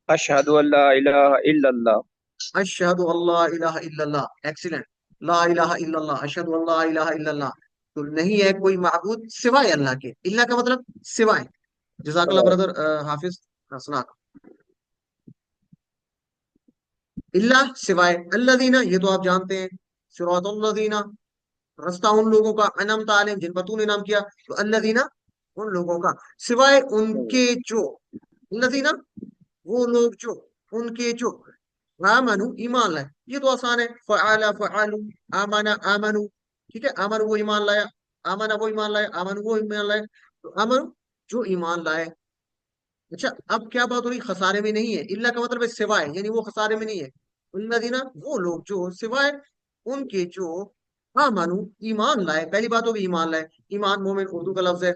اشہد ان لا الہ الا اللہ. اشہد اللہ الہ الا اللہ. ایکسیلنٹ. لا الہ الا اللہ، اشہد اللہ الہ الا اللہ. تو نہیں ہے کوئی معبود سوائے اللہ کے. اللہ کا مطلب سوائے. جزاک اللہ برادر حافظ اسناد. اللہ سوائے، الذین یہ تو آپ جانتے ہیں، صراط الذین رستہ ان لوگوں کا، انعمت علیہم جن پر تو نے انعام کیا. تو الذین ان لوگوں کا، سوائے ان کے جو، الذین وہ لوگ جو، ان کے جو آمنو ایمان لائے. یہ تو آسان ہے، فعال فعالو، آمنا آمنو. ٹھیک ہے، آمنو وہ ایمان لایا، آمنا وہ ایمان لائے، آمنو وہ ایمان لائے. تو آمنو جو ایمان لائے. اچھا اب کیا بات ہو رہی؟ خسارے میں نہیں ہے. اللہ کا مطلب ہے سوائے، یعنی وہ خسارے میں نہیں ہے. الذین وہ لوگ جو، سوائے ان کے جو آمنو ایمان لائے. پہلی بات ہوگی ایمان لائے، ایمان مومن اردو کا لفظ ہے.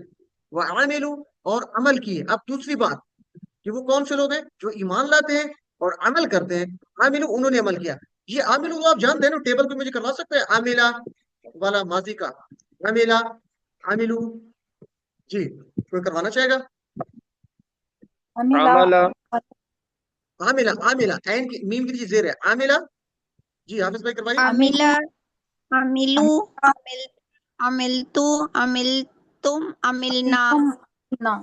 وعملوا اور عمل کیے. اب دوسری بات کہ وہ کون سے لوگ ہیں جو ایمان لاتے ہیں اور عمل کرتے ہیں. عاملو انہوں نے عمل کیا. یہ عاملو آپ جانتے ہیں نا، ٹیبل پہ مجھے کروا سکتے ہیں عاملہ والا ماضی کا، عاملہ عاملو. جی کوئی کروانا چاہے گا؟ عملا عملہ. عاملہ عاملہ عین کی میم کی نیچے زیر ہے عاملہ. جی حافظ بھائی کروائیے. عمل عملو عمل عملتو عملتم عملنا. نہ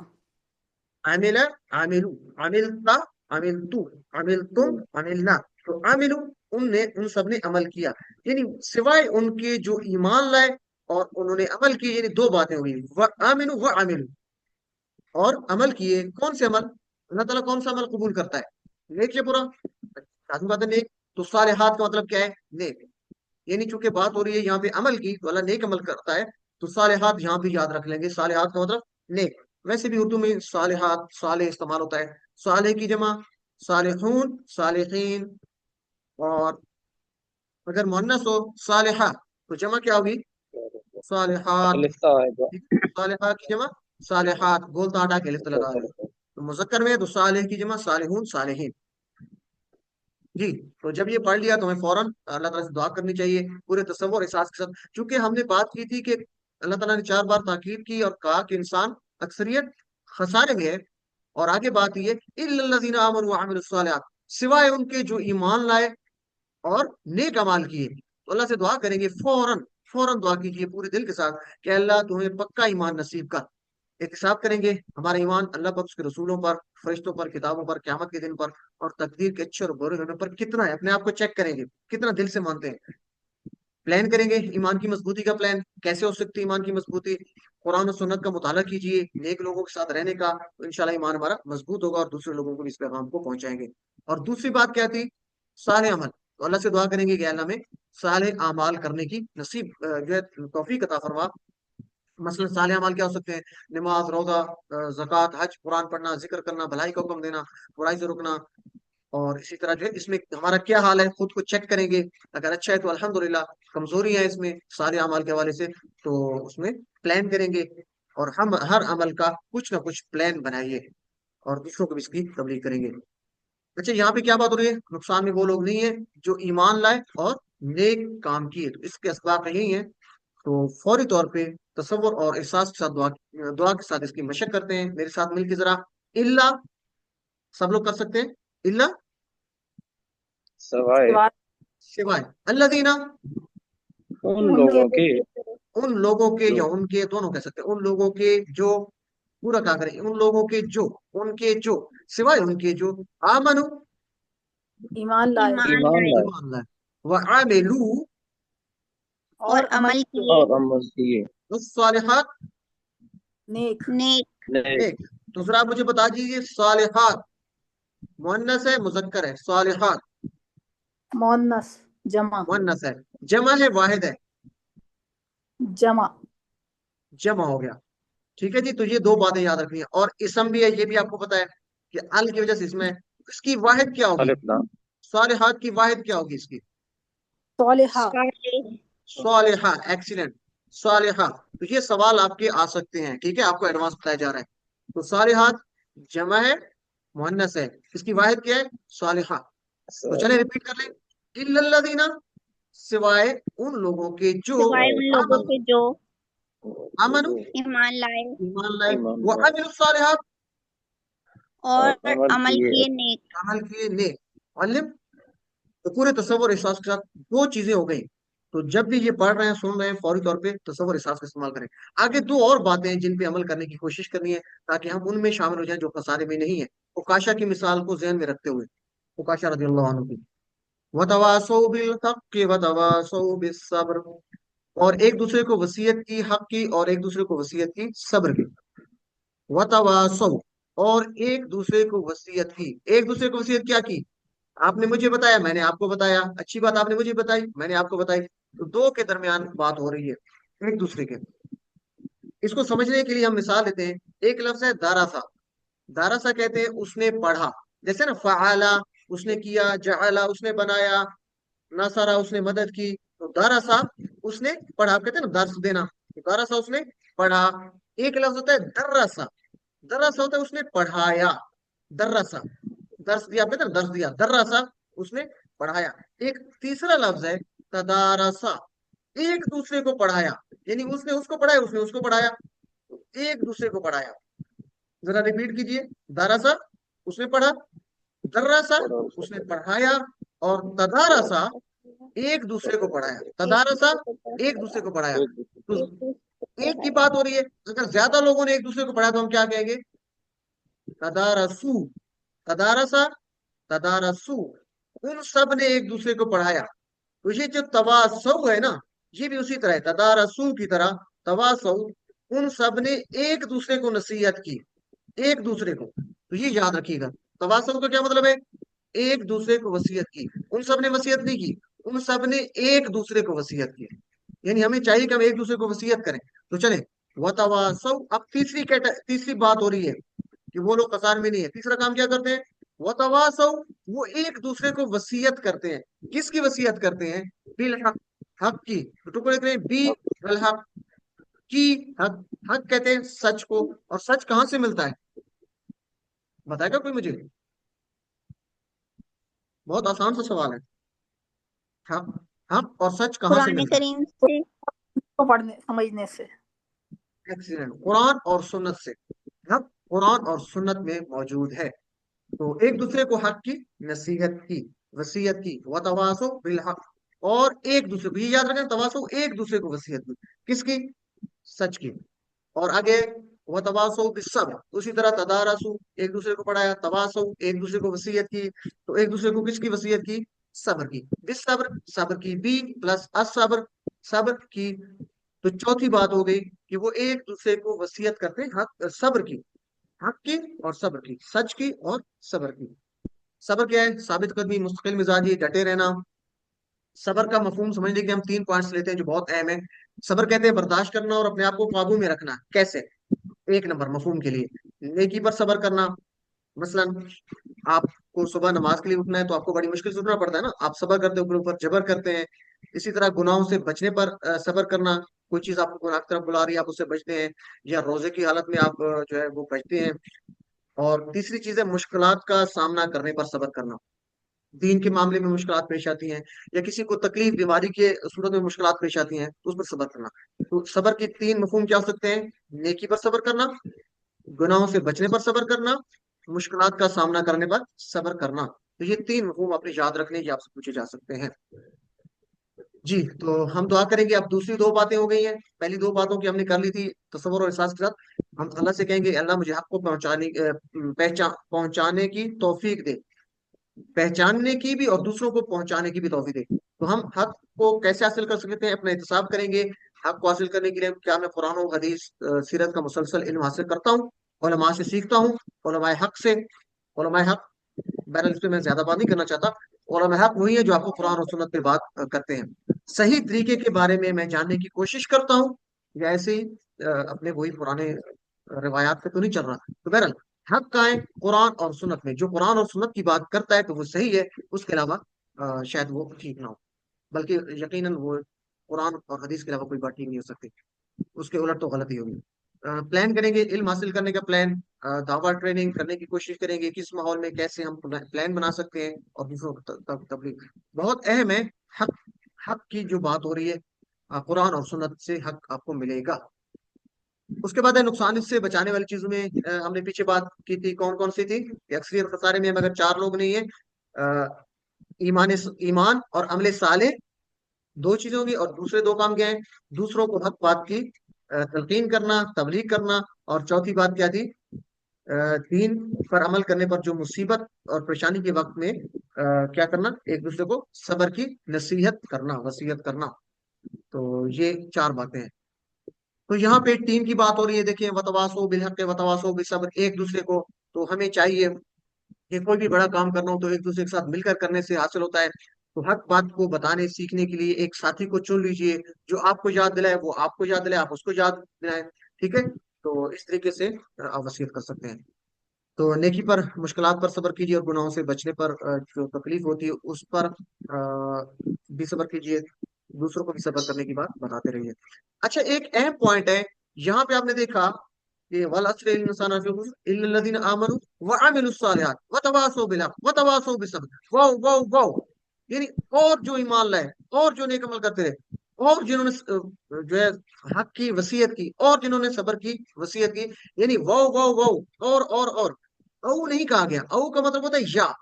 عاملہ عاملو، عملتا عملتو، عملتم عملنا. تو عاملو ان سب نے عمل کیا، یعنی سوائے ان کے جو ایمان لائے اور انہوں نے عمل کیے. یعنی دو باتیں ہوئی، آمنو و عاملو، اور عمل کیے. کون سے عمل؟ اللہ تعالیٰ کون سا عمل قبول کرتا ہے؟ نیک یا برا؟ لازمی بات ہے نیک. تو صالحات کا مطلب کیا ہے؟ نیک. یعنی چونکہ بات ہو رہی ہے یہاں پہ عمل کی، تو اللہ نیک عمل کرتا ہے. تو صالحات یہاں پہ یاد رکھ لیں گے، صالحات کا مطلب نیک. ویسے بھی اردو میں صالحات صالح استعمال ہوتا ہے. صالح کی جمع صالحون صالحین، اور اگر مؤنث ہو صالحہ تو جمع کیا ہوگی؟ صالحات. لکھتا ہے جو. صالحات کی جمع صالحات، بولتا ہٹا کے لفظ لگا دیں. تو مذکر میں تو صالح کی جمع صالحون صالحین. جی. تو جب یہ پڑھ لیا تو ہمیں فوراً اللہ تعالیٰ سے دعا کرنی چاہیے پورے تصور اور احساس کے ساتھ. چونکہ ہم نے بات کی تھی کہ اللہ تعالیٰ نے 4 بار تاکید کی اور کہا کہ انسان اکثریت خسارے میں ہے. اور آگے بات یہ ہے الا الذین آمنوا وعملوا الصالحات، سوائے ان کے جو ایمان لائے اور نیک اعمال کیے. تو اللہ سے دعا کریں گے، فوراً دعا کیجیے پورے دل کے ساتھ کہ اللہ تمہیں پکا ایمان نصیب کر. احتساب کریں گے ہمارا ایمان اللہ پاک اس کے رسولوں پر، فرشتوں پر، کتابوں پر، قیامت کے دن پر، اور تقدیر کے اچھے اور برے ہونے پر کتنا ہے. اپنے آپ کو چیک کریں گے کتنا دل سے مانتے ہیں. پلان کریں گے ایمان کی مضبوطی کا. پلان کیسے ہو سکتی ہے ایمان کی مضبوطی؟ قرآن و سنت کا مطالعہ کیجیے، نیک لوگوں کے ساتھ رہنے کا. تو انشاءاللہ ایمان ہمارا مضبوط ہوگا اور دوسرے لوگوں کو بھی اس پیغام کو پہنچائیں گے. اور دوسری بات کیا تھی؟ صالح عمل. تو اللہ سے دعا کریں گے کہ اللہ میں صالح اعمال کرنے کی نصیب جو ہے توفیق عطا فرما. مثلا صالح اعمال کیا ہو سکتے ہیں؟ نماز، روزہ، زکوٰۃ، حج، قرآن پڑھنا، ذکر کرنا، بھلائی کا حکم دینا، برائی سے رکنا، اور اسی طرح جو ہے اس میں ہمارا کیا حال ہے خود کو چیک کریں گے. اگر اچھا ہے تو الحمدللہ، کمزوری ہے اس میں سارے اعمال کے حوالے سے تو اس میں پلان کریں گے. اور ہم ہر عمل کا کچھ نہ کچھ پلان بنائیے اور دوسروں کو بھی اس کی تبلیغ کریں گے. اچھا یہاں پہ کیا بات ہو رہی ہے؟ نقصان میں وہ لوگ نہیں ہیں جو ایمان لائے اور نیک کام کیے. تو اس کے اسباب یہی ہیں. تو فوری طور پہ تصور اور احساس کے ساتھ دعا کے ساتھ اس کی مشق کرتے ہیں. میرے ساتھ مل کے ذرا اللہ، سب لوگ کر سکتے ہیں. اللہ سوائے سوائے سوائے اللہ دینا، ان ان کے لوگوں کے ان لوگوں کے جو یا ان کے دونوں کہہ سکتے ہیں. ان لوگوں کے جو پورا کیا کریں، ان لوگوں کے جو، ان کے جو، سوائے ان کے جو آمنو ایمان لائے ایمان ایمان لائے لائے ایمان لائے، وعملو اور اور عمل عمل کیے کیے اور عمل کیے الصالحات نیک. نیک نیک. نیک. دوسرا آپ مجھے بتا دیجیے صالحات مؤنث ہے مذکر ہے؟ صالحات مؤنث جمع. مؤنث ہے، جمع ہے واحد ہے؟ جمع. جمع ہو گیا. ٹھیک ہے جی. تو یہ دو باتیں یاد رکھنی ہے. اور اسم بھی ہے، یہ بھی آپ کو پتا ہے کہ ال کی وجہ سے اس میں اس کی واحد کیا ہوگی؟ الف لام صالحات کی واحد کیا ہوگی اس کی؟ صالحہ. صالح صالحہ. ایکسیلنٹ. صالحہ. تو یہ سوال آپ کے آ سکتے ہیں. ٹھیک ہے، آپ کو ایڈوانس بتایا جا رہا ہے. تو صالحات جمع ہے مؤنث ہے، اس کی واحد کیا ہے؟ صالحہ. تو چلیں ریپیٹ کر لیں. الا الذین، سوائے ان لوگوں کے جو سوائے ان لوگوں آمنو کے جو آمنو ایمان لائے ایمان لائے، ایمان وہ لائے عملوا الصالحات اور اور عمل عمل کیے. کیے نیک. عمل کیے نیک. علم. تو پورے تصور احساس کے ساتھ دو چیزیں ہو گئی. تو جب بھی یہ پڑھ رہے ہیں سن رہے ہیں فوری طور پہ تصور احساس کا استعمال کریں. آگے دو اور باتیں ہیں جن پہ عمل کرنے کی کوشش کرنی ہے تاکہ ہم ان میں شامل ہو جائیں جو خسارے میں نہیں ہیں. عکاشہ کی مثال کو ذہن میں رکھتے ہوئے، عکاشہ رضی اللہ عنہ کی، وتواصوا بالحق وتواصوا بالصبر، اور ایک دوسرے کو وصیت کی حق کی اور ایک دوسرے کو وصیت کی صبر کی. وتواصوا، اور ایک دوسرے کو وصیت کی. ایک دوسرے کو وصیت کیا کی؟ آپ نے مجھے بتایا، میں نے آپ کو بتایا. اچھی بات آپ نے مجھے بتائی، میں نے آپ کو بتائی. تو دو کے درمیان بات ہو رہی ہے ایک دوسرے کے. اس کو سمجھنے کے لیے ہم مثال لیتے ہیں. ایک لفظ ہے داراسا. داراسا کہتے ہیں اس نے پڑھا. جیسے نا فعالا اس نے کیا، جعلا اس نے بنایا، نصرا اس نے مدد کی. تو داراسا اس نے پڑھا. آپ کہتے ہیں نا درس دینا، داراسا اس نے پڑھا. ایک لفظ ہوتا ہے دراسا. دراسا ہوتا ہے اس نے پڑھایا. دراسا درس دیا. آپ کہتے ہیں نا درس دیا. دراسا اس نے پڑھایا. ایک تیسرا لفظ ہے تدارسا، ایک دوسرے کو پڑھایا. یعنی اس نے اس کو پڑھایا، اس نے اس کو پڑھایا، ایک دوسرے کو پڑھایا. ذرا ریپیٹ کیجئے. دارسا اس نے پڑھا، درسا پڑھا اس اس کو. نے پڑھایا، اور تدارسا ایک دوسرے کو پڑھایا. تدارسا ایک دوسرے کو پڑھایا. ایک دوسرے تو ایک کی بات ہو رہی ہے. اگر زیادہ لوگوں نے ایک دوسرے کو پڑھایا تو ہم کیا کہیں گے؟ تدارسو. تدارسا تدارسو، ان سب نے ایک دوسرے کو پڑھایا. تو یہ جو تواصو ہے نا، یہ بھی اسی طرح ہے تدارسو کی طرح. تواصو، ان سب نے ایک دوسرے کو نصیحت کی، ایک دوسرے کو. تو یہ یاد رکھیے گا. تواصو کا کیا مطلب ہے؟ ایک دوسرے کو وصیت کی. ان سب نے وصیت نہیں کی، ان سب نے ایک دوسرے کو وصیت کی. یعنی ہمیں چاہیے کہ ہم ایک دوسرے کو وصیت کریں. تو چلیں وتواصوا. اب تیسری بات ہو رہی ہے کہ وہ لوگ قصار میں نہیں ہے. تیسرا کام کیا کرتے ہیں؟ وتواصوا، وہ ایک دوسرے کو وصیت کرتے ہیں. کس کی وصیت کرتے ہیں؟ بالحق، حق کی. تو ٹکڑے کریں بی الحق کی. حق، حق کہتے ہیں سچ کو. اور سچ کہاں سے ملتا ہے؟ بتائے گا کوئی مجھے؟ بہت آسان سا سوال ہے. حق، حق اور سچ کہاں سے قرآن ملتا ہے؟ کریم سے. کو پڑھنے سمجھنے سے. ایکسیلنٹ. قرآن اور سنت سے. حق قرآن اور سنت میں موجود ہے. تو ایک دوسرے کو حق کی نصیحت کی، وصیت کی. وتواصوا بالحق، اور ایک دوسرے کو، یہ یاد رکھیں تواصو ایک دوسرے کو وصیت کی. کس کی؟ سچ کی. اور آگے وتواصوا بالصبر، اسی طرح تدارسوا ایک دوسرے کو پڑھایا، تواصوا ایک دوسرے کو وصیت کی. تو ایک دوسرے کو کس کی وصیت کی؟ صبر کی. بالصبر، صبر کی. بی پلس الصبر، صبر کی. تو چوتھی بات ہو گئی کہ وہ ایک دوسرے کو وصیت کرتے ہیں حق صبر کی، حق کی اور صبر کی، سچ کی اور صبر کی. صبر کیا ہے؟ ثابت قدمی، مستقل مزاجی، ڈٹے رہنا. صبر کا مفہوم سمجھنے کے ہم 3 پوائنٹس لیتے ہیں جو بہت اہم ہے. صبر کہتے ہیں برداشت کرنا اور اپنے آپ کو قابو میں رکھنا. کیسے؟ ایک نمبر مفہوم کے لیے نیکی پر صبر کرنا. مثلا आपको सुबह नमाज के लिए उठना है तो आपको बड़ी मुश्किल से उठना पड़ता है ना, आप सब्र करते हो, अपने ऊपर जबर करते हैं। इसी तरह गुनाहों से बचने पर सब्र करना, कोई चीज आपको गुनाह की तरफ बुला रही है आप उससे बचते हैं, या रोजे की हालत में आप जो है वो बचते हैं। और तीसरी चीज है मुश्किलात का सामना करने पर सब्र करना, दीन के मामले में मुश्किलात पेश आती हैं, या किसी को तकलीफ बीमारी के सूरत में मुश्किलात पेश आती हैं तो उस पर सब्र करना। तो सब्र के तीन मफहूम क्या हो सकते हैं? नेकी पर सब्र करना, गुनाहों से बचने पर सब्र करना, मुश्किलात का सामना करने पर सब्र करना। तो ये तीन मफहूम अपने याद रखने ये आपसे पूछे जा सकते हैं। जी, तो हम दुआ करेंगे। अब दूसरी दो बातें हो गई हैं, पहली दो बातों की हमने कर ली थी तसव्वुर और एहसास के साथ। हम अल्लाह से कहेंगे अल्लाह मुझे हक को पहुंचाने की तौफीक दे, पहचानने की भी और दूसरों को पहुंचाने की भी तौफीक दे। तो हम हक को कैसे हासिल कर सकते हैं? अपना एहतिसाब करेंगे। हक को हासिल करने के लिए क्या मैं कुरान और हदीस सीरत का मुसलसल इल्म हासिल करता हूँ, उलमा से सीखता हूँ, उलमाए हक से। उलमाए हक, बहरहाल इस पे मैं ज्यादा बात नहीं करना चाहता। उलमाए हक वही है जो आपको कुरान और सुन्नत पे बात करते हैं। सही तरीके के बारे में मैं जानने की कोशिश करता हूँ, या ऐसे ही अपने वही पुराने रिवायात पे तो नहीं चल रहा। तो बहरहाल हक का है कुरान और सुन्नत में, जो कुरान और सुन्नत की बात करता है तो वो सही है, उसके अलावा शायद वो ठीक ना हो, बल्कि यकीनन वो कुरान और हदीस के अलावा कोई बात ठीक नहीं हो सकती, उसके उलट तो गलत ही होगी। प्लान करेंगे इल्म हासिल करने का प्लान, दावा ट्रेनिंग करने की कोशिश करेंगे, किस माहौल में कैसे हम प्लान बना सकते हैं, और दूसरों को तबलीग बहुत अहम है। हक, हक की जो बात हो रही है कुरान और सुन्नत से हक आपको मिलेगा। उसके बाद है नुकसान से बचाने वाली चीजों में हमने पीछे बात की थी, कौन कौन सी थी? कि अक्सरियत खसारे में हम अगर चार लोग नहीं है, अ, ईमान ईमान और अमले साले, दो चीजें होंगी, और दूसरे दो काम क्या है? दूसरों को हक बात की तलकीन करना, तबलीग करना, और चौथी बात क्या थी? दीन पर अमल करने पर जो मुसीबत और परेशानी के वक्त में क्या करना? एक दूसरे को सब्र की नसीहत करना, वसीयत करना। तो ये चार बातें हैं। तो यहाँ पे टीम की बात हो रही है, देखिए वतवासो बिलहक वतवासो बिसब्र, एक दूसरे को, तो हमें चाहिए कि कोई भी बड़ा काम करना हो तो एक दूसरे के साथ मिलकर करने से हासिल होता है। तो हक बात को बताने सीखने के लिए एक साथी को चुन लीजिए, जो आपको याद दिलाए, वो आपको याद दिलाए, आप उसको याद दिलाए। ठीक है, तो इस तरीके से आप वसीयत कर सकते हैं। तो नेकी पर, मुश्किलात पर सब्र कीजिए, और गुनाहों से बचने पर जो तकलीफ होती है उस पर भी सब्र कीजिए, दूसरों को भी सब्र करने की बात बताते रहिए। अच्छा, एक अहम पॉइंट है यहाँ पे, आपने देखा कि वल अस्र इन्नल इंसान लफी खुस्र इल्ला लज़ीना आमनू व अमिलुस सालिहात व तवासौ बिल हक़ व तवासौ बिस्सब्र। वाओ वाओ वाओ, यानी और जो ईमान लाए, और जो नेक अमल करते रहे, और जिन्होंने जो है हक की वसीयत की, और जिन्होंने सब्र की वसीयत की, यानी वाओ वाओ वाओ, और औ नहीं कहा गया। औ का मतलब होता है या,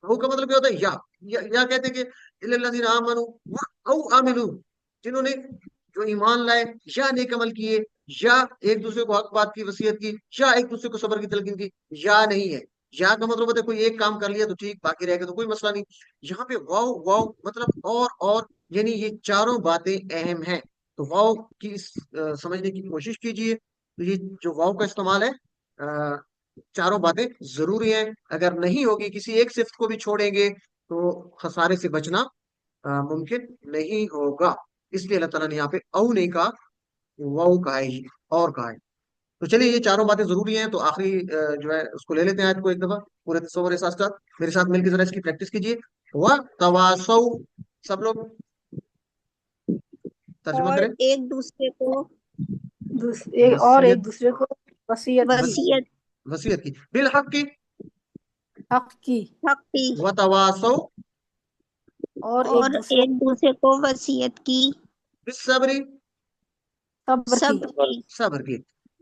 औ का मतलब क्या होता है? या कहते हैं कि इल्लल्लज़ीना आमनू व औ आमिलू, जिन्होंने जो ईमान लाए, या नेक अमल किए, या एक दूसरे को हक बात की वसीयत की, या एक दूसरे को सब्र की तलकीन की। या नहीं है, या का मतलब होता है कोई एक काम कर लिया तो ठीक, बाकी रह गया तो कोई मसला नहीं। यहाँ पे वाओ वाओ मतलब और, यानी ये चारों बातें अहम हैं। तो वाओ की समझने की कोशिश कीजिए। तो ये जो वाओ का इस्तेमाल है, चारों बातें जरूरी हैं। अगर नहीं होगी, किसी एक सिफ्त को भी छोड़ेंगे तो खसारे से बचना मुमकिन नहीं होगा। इसलिए अल्लाह ताला ने यहाँ पे औ नहीं कहा, वाऊ कहा है, और कहा है। तो चलिए, ये चारों बातें जरूरी हैं। तो आखिरी जो है उसको ले लेते हैं आज को एक दफा पूरे तस्वर के साथ साथ, मेरे साथ मिलकर जरा इसकी प्रैक्टिस कीजिए। व तवासौ, सब लोग तर्जुमा और करें। एक दूसरे को और एक वसीयत, दूसरे को वसीयत की, वसीयत, वसीयत की, बिल हक की, हक की, हक की, व तवासौ और एक और दूसरे एक दूसरे को वसीयत की, बिस्सब्री, सब्र की। सब्र की, सब्र की।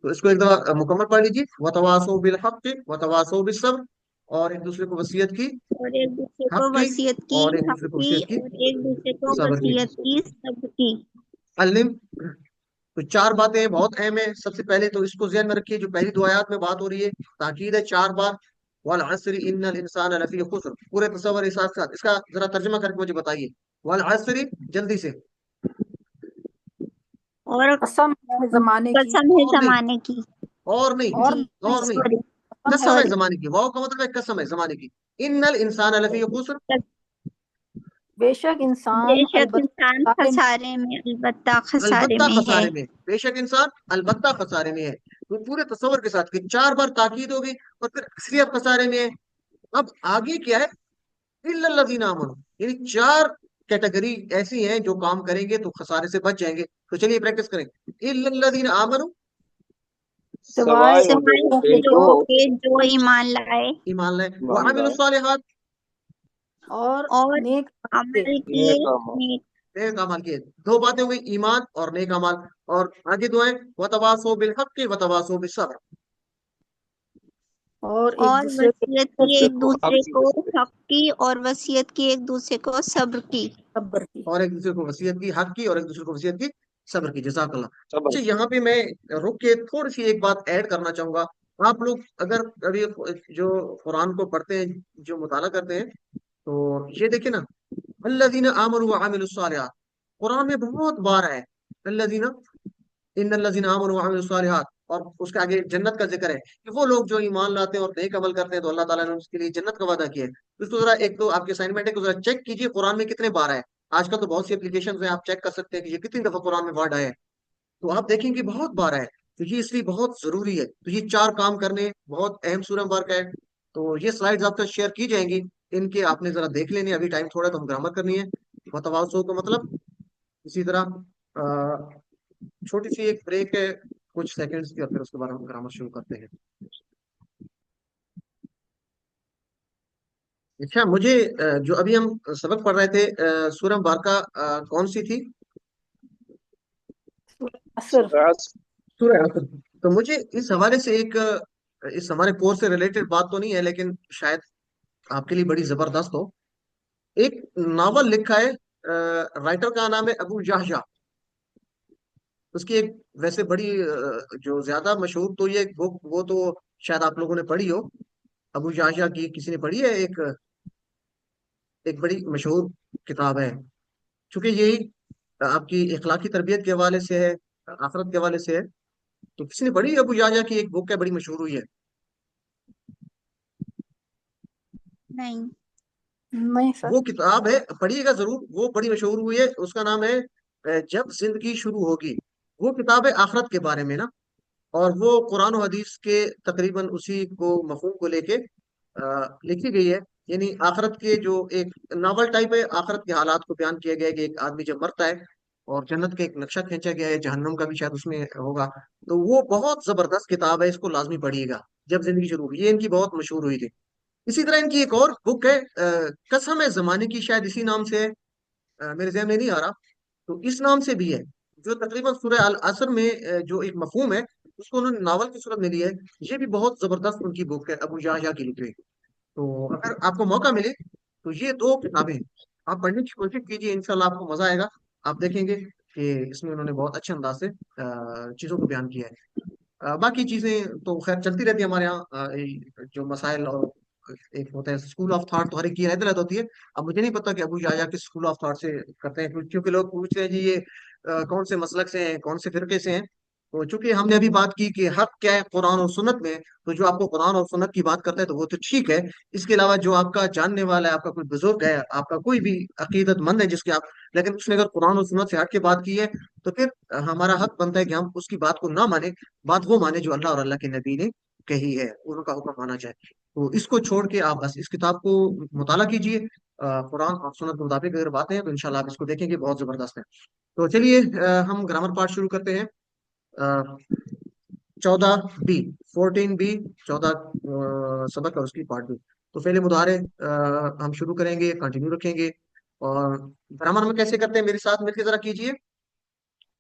तो इसको एक दफा मुकम्मल पढ़ लीजिए। व तवासौ बिल हक, व तवासौ बिस्सब्र, और एक दूसरे को वसीयत की और एक दूसरे हक को की, वसीयत की, और एक हक दूसरे को की, वसीयत की और एक दूसरे को सब्र की। वसीयत की, सब्र की। अलिम, तो चार बातें बहुत अहम है। सबसे पहले तो इसको ध्यान में रखिए, जो पहली दो आयत में बात हो रही है, ताकीद है चार बार, वल अस्री इन्नल इंसान लफी खुस्र, पूरे तस्वर के साथ साथ इसका जरा तर्जुमा करके मुझे बताइए। वल अस्री, जल्दी से। और कसम है जमाने की, कसम है और नहीं, जमाने की, और नहीं, और जी, नहीं, और नहीं, सॉरी, कसम कसम है, है जमाने की। वाव का मतलब है कसम है जमाने की। इन्नल इंसान लफी खुस्र, बेशक इंसान बेशक इंसान अलबत्ता खसारे में, अलबत्ता खसारे अलबत्ता में है। खसारे में, बेशक इंसान अलबत्ता खसारे में है। तो पूरे तस्वर के साथ कि चार बार ताकीद हो गई, और फिर असलियत खसारे में है। अब आगे क्या है, इल्लल्लज़ीन आमनू, यानी 4 कैटेगरी ऐसी हैं जो काम करेंगे तो खसारे से बच जाएंगे। तो चलिए प्रैक्टिस करें। इल्लल्लज़ीन आमनू, सिवाय सवाए सिवाय वो लोगों के के जो जो के जो ईमान लाए ईमान लाए, व मान अमिलुस लाए, सालिहात, और और नेक अमल किए। किए नेक अमल, नेक, नेक अमल किए। दो बातें हो गई, ईमान और नेक अमल। और आगे दुआएं, वतवासो बिल हक़ वतवासो बिस सब्र। और एक और दूसरे को वसीयत की दूसरे एक को हक दूसरे की को वसीयत, हक की, और वसीयत की एक दूसरे को सब्र की। सब्र की। और एक दूसरे को वसीयत की, हक की, और एक दूसरे को वसीयत की, सब्र की। जज़ाकल्लाह। सबर अच्छा, की। यहाँ पे मैं रुक के थोड़ी सी एक बात ऐड करना चाहूंगा। आप लोग अगर अभी जो कुरान को पढ़ते हैं, जो मुताला करते हैं, तो ये देखिए ना, अल्लज़ीना आमनू व अमिलुस सालिहात, कुरान में बहुत बार है अल्लज़ीना, इन्नल्लज़ीना आमनू व अमिलुस सालिहात। और उसके आगे जन्नत का जिक्र है कि वो लोग जो ईमान लाते हैं और नेक अमल करते हैं तो अल्लाह ताला ने उसके लिए जन्नत का वादा किया है। तो इसको जरा, एक तो आपके असाइनमेंट है कि जरा चेक कीजिए कुरान में कितने बार है। आजकल तो बहुत सी एप्लीकेशन हैं, आप चेक कर सकते हैं कि ये कितनी दफा कुरान में वर्ड आया है। तो आप देखेंगे बहुत बार है। तो ये इसलिए बहुत जरूरी है। तो ये 4 काम करने बहुत अहम सूरह मुबारक है। तो ये स्लाइड्स आपसे शेयर की जाएंगी, इनके आपने जरा देख लेनी है। अभी टाइम थोड़ा है तो हम ग्रामर करनी है। वतवासो का मतलब, इसी तरह छोटी सी एक ब्रेक है कुछ सेकंड्स की, और फिर उसके बाद हम ग्रामर शुरू करते हैं। अच्छा, मुझे जो अभी हम सबक पढ़ रहे थे, सूरह मुबारका कौन सी थी? असर। बस सूरह असर। तो मुझे इस हवाले से एक इस हमारे कोर्स से रिलेटेड बात तो नहीं है, लेकिन शायद आपके लिए बड़ी जबरदस्त हो। एक नावल लिखा है, राइटर का नाम है अबू जहजा। उसकी एक वैसे बड़ी जो ज्यादा मशहूर तो ये बुक, वो तो शायद आप लोगों ने पढ़ी हो। अबू जहजा की किसी ने पढ़ी है? एक बड़ी मशहूर किताब है। चूंकि यही आपकी इखलाकी तरबियत के हवाले से है, आखिरत के हवाले से है। तो किसी ने पढ़ी है? अबू जहजा की एक बुक है, बड़ी मशहूर हुई है। नहीं। नहीं सर। वो किताब है, पढ़िएगा जरूर, वो बड़ी मशहूर हुई है। उसका नाम है जब जिंदगी शुरू होगी। वो किताब है आखिरत के बारे में ना। और वो कुरान और हदीस के तकरीबन उसी को मफहूम को लेके लिखी गई है। यानी आखिरत के जो एक नावल टाइप है, आखिरत के हालात को बयान किया गया है कि एक आदमी जब मरता है और जन्नत का एक नक्शा खींचा गया है, जहन्नम का भी शायद उसमें होगा। तो वो बहुत जबरदस्त किताब है, इसको लाजमी पढ़िएगा। जब जिंदगी शुरू हुई, ये इनकी बहुत मशहूर हुई थी। इसी तरह इनकी एक और बुक है, कसम है जमाने की, शायद इसी नाम से है। मेरे ज़हन में नहीं आ रहा। तो इस नाम से भी है, जो तकरीबन सूरह अल असर में जो एक मफहूम है, उसको उन्होंने नावल की सूरत में लिया है। ये भी बहुत जबरदस्त उनकी बुक है, अबू याहया की लिखी हुई। तो अगर आपको मौका मिले तो ये 2 किताबें आप पढ़ने की कोशिश कीजिए, इंशाल्लाह आपको मजा आएगा। आप देखेंगे कि इसमें उन्होंने बहुत अच्छे अंदाज से चीजों को बयान किया है। बाकी चीजें तो खैर चलती रहती है हमारे यहाँ। जो मसाइल और एक होता है स्कूल ऑफ थॉट, तो हर एक की रहती रहती होती है। अब मुझे नहीं पता कि अबू याया किस स्कूल ऑफ थॉट से करते हैं, क्योंकि लोग पूछते हैं जी ये कौन से मसलक से हैं, कौन से फिरके से हैं। तो चूंकि हमने अभी बात की कि हक क्या है कुरान और सुन्नत में, तो जो आपको कुरान और सुन्नत की बात करता है तो वो तो ठीक है। इसके अलावा जो आपका जानने वाला है, आपका कोई बुजुर्ग है, आपका कोई भी अकीदतमंद है जिसके आप, लेकिन उसने अगर कुरान और सुन्नत से हट के बात की है, तो फिर हमारा हक बनता है कि हम उसकी बात को ना माने। बात वो माने जो अल्लाह और अल्लाह के नबी ने कही है, उनका हुक्म माना जाए। तो इसको छोड़ के आप बस इस किताब को मुताला कीजिए। कुरान और सुन्नत के मुताबिक अगर बातें हैं तो इंशाल्लाह आप इसको देखेंगे, बहुत जबरदस्त है। तो चलिए हम ग्रामर पार्ट शुरू करते हैं। 14 बी, 14 बी, 14 सबक और उसकी पार्ट बी। तो पहले मुदारे हम शुरू करेंगे, कंटिन्यू रखेंगे। और ग्रामर में कैसे करते हैं, मेरे साथ मिलकर जरा कीजिए।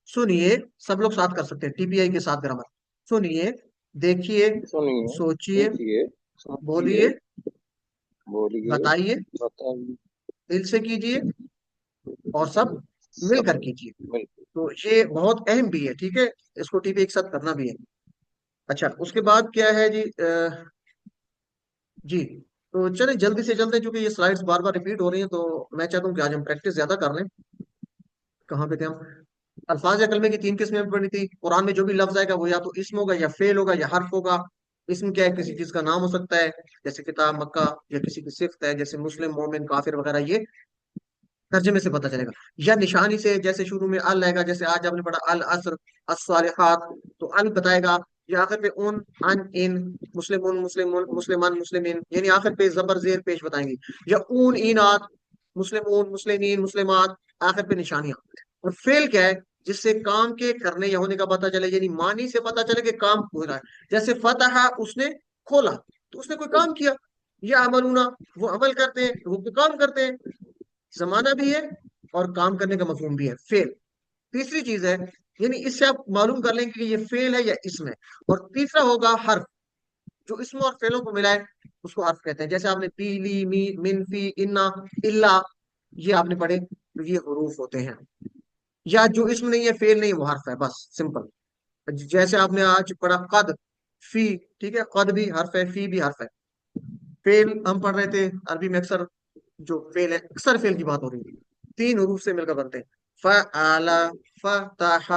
सुनिए, सब लोग साथ कर सकते हैं, टीपीआई के साथ ग्रामर। सुनिए, देखिए, सुनिए, सोचिए, देखिए, समझिए, बोलिए, बोलिए, बताइए, बताइए, दिल से कीजिए, और सब सब मिलकर कीजिए। मिलकर। तो ये बहुत अहम भी है, ठीक है। इसको टीपीआई एक साथ करना भी है। अच्छा, उसके बाद क्या है जी? जी, तो चलिए जल्दी से जल्दी, क्योंकि ये स्लाइड्स बार बार रिपीट हो रही हैं, तो मैं चाहता हूँ कि आज हम प्रैक्टिस ज्यादा कर लें। कहाँ पे थे हम? अल्फाज या कलमे की 3 किस्में पढ़ी थी। कुरान में जो भी लफ्ज आएगा वो या तो इस्म होगा, या फेल होगा, या हर्फ होगा। इस्म क्या है? किसी चीज का नाम हो सकता है, जैसे किताब, मक्का, या किसी की सिफ्त है जैसे मुस्लिम, मोमिन, काफिर वगैरह, ये तर्जमे से पता चलेगा। या निशानी से, जैसे शुरू में अल आएगा, जैसे आज आपने पढ़ा अल असर, अस्सालिहात, तो अल बताएगा یہ آخر پہ اون، ان، ان، مسلمون، مسلمون، مسلمان، مسلمین، یعنی آخر پہ زبر زیر پیش بتائیں گے، یا اون، اینات، مسلمون، مسلمین، مسلمات، آخر پہ نشانیاں۔ اور فعل کیا ہے؟ جس سے کام کے کرنے یا ہونے کا پتہ چلے، یعنی معنی سے پتہ چلے کہ کام ہو رہا ہے، جیسے فتح، اس نے کھولا، تو اس نے کوئی کام کیا، یا عملونا، وہ عمل کرتے ہیں، وہ کوئی کام کرتے ہیں، زمانہ بھی ہے اور کام کرنے کا مفہوم بھی ہے فعل۔ تیسری چیز ہے، یعنی اس سے آپ معلوم کر لیں کہ یہ فعل ہے یا اسم ہے۔ اور تیسرا ہوگا حرف، جو اسم اور فعلوں کو ملائے اس کو حرف کہتے ہیں، جیسے آپ نے پی، لی، می، من، فی، انا، الا، یہ آپ نے پڑھے، تو یہ حروف ہوتے ہیں۔ یا جو اسم نہیں ہے، فعل نہیں، وہ حرف ہے، بس سمپل۔ جیسے آپ نے آج پڑھا قد، فی، ٹھیک ہے، قد بھی حرف ہے، فی بھی حرف ہے۔ فعل ہم پڑھ رہے تھے عربی میں، اکثر جو فعل ہے، اکثر فعل کی بات ہو رہی ہے، تین حروف سے مل کر بنتے ہیں، فعل، فتح،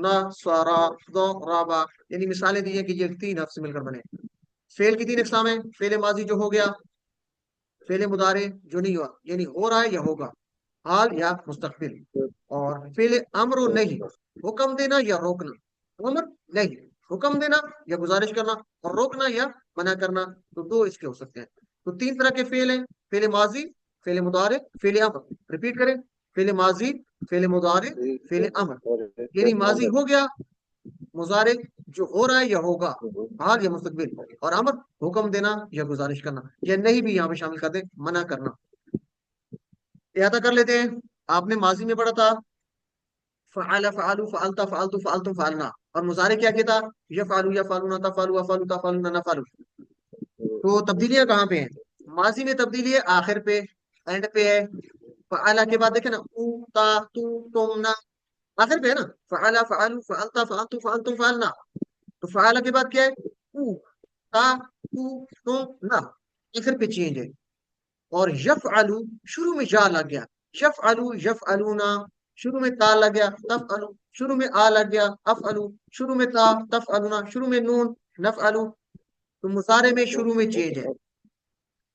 نصر، ضرب، یعنی مثالیں دی ہیں کہ یہ تین حرف سے مل کر بنے۔ فعل کی تین اقسام ہیں، فعل ماضی جو ہو گیا، فعل مضارع جو نہیں ہوا، یعنی ہو رہا ہے یا ہوگا، حال یا مستقبل، اور فعل امر و نہیں، حکم دینا یا روکنا، امر نہیں، حکم دینا یا گزارش کرنا، اور روکنا یا منع کرنا، تو دو اس کے ہو سکتے ہیں۔ تو تین طرح کے فعل ہیں، فعل ماضی، فعل مضارع، فعل امر۔ ریپیٹ کریں، فعل ماضی، فعل مضارع، فعل امر، یعنی ماضی ہو گیا، مضارع جو ہو رہا ہے یا ہوگا، حال یا مستقبل، اور امر حکم دینا یا گزارش کرنا، یا نہیں بھی یہاں پہ شامل کر دیں، منع کرنا۔ احاطہ کر لیتے ہیں، آپ نے ماضی میں پڑھا تھا فعل، فعلوا، فعلت، فعلت، فعلتم، فعلنا، اور مضارع کیا کیا تھا؟ یفعلوا، یفعلون، تفعلوا، افعلوا، تفعلون، نفعلوا۔ تو تبدیلیاں کہاں پہ ہیں؟ ماضی میں تبدیلی ہے آخر پہ، اینڈ پہ ہے۔ فعل کے بعد دیکھیں نا، او، تا، تو، تم، نا، آخر پہ ہے نا، فعل، فعلوا، فعلت، فعلتم، فعلتم، فعلنا۔ تو فعل کے بعد کیا ہے؟ او، تا، تو، تم، نا، آخر پہ چینج ہے۔ اور یفعلو، شروع میں جا لگ گیا، یفعلو، یفعلونا، شروع میں تا لگ گیا، تفعلو، شروع میں آ لگ گیا، افعلو، شروع میں تا، تفعلونا، شروع میں نون، نفعلو۔ تو مضارع میں شروع میں چینج ہے۔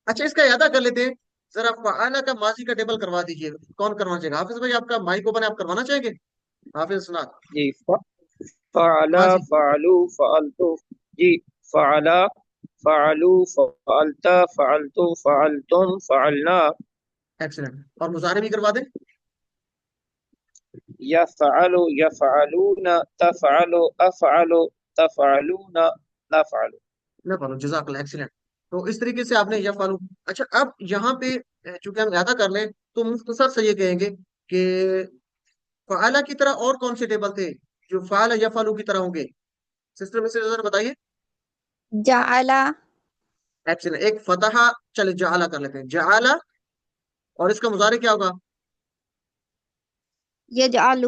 اچھا، اس کا احاطہ کر لیتے ہیں، ذرا فعالہ کا ماضی کا ٹیبل کروا دیجئے، کون کروانا چاہے گا؟ حافظ بھائی، آپ کا مائک اوپن ہے، آپ کروانا چاہیں گے؟ حافظ سنا جی، فعل، ماضی۔ فعلوا، فعلتو، جی، فعل، فعلوا، فعلت، فعلتو، فعلتم، فعلنا، ایکسلنٹ، اور مضارع بھی کروا دیں۔ يفعل، يفعلون، تفعل، أفعل، تفعلون، نفعل۔ نہ پڑھو، جزاک اللہ، ایکسلنٹ۔ تو اس طریقے سے آپ نے یا فالو۔ اچھا، اب یہاں پہ چونکہ ہم احاطہ کر لیں تو مختصر سے یہ کہیں گے کہ فعالہ کی طرح اور کون سے ٹیبل تھے جو فعال یا فالو کی طرح ہوں گے؟ سسٹر میں سے بتائیے۔ جعل، ایکسلنٹ، ایک فتح، چلے جعلہ کر لیتے ہیں، جعلہ، اور اس کا مضارع کیا ہوگا؟ يجعل،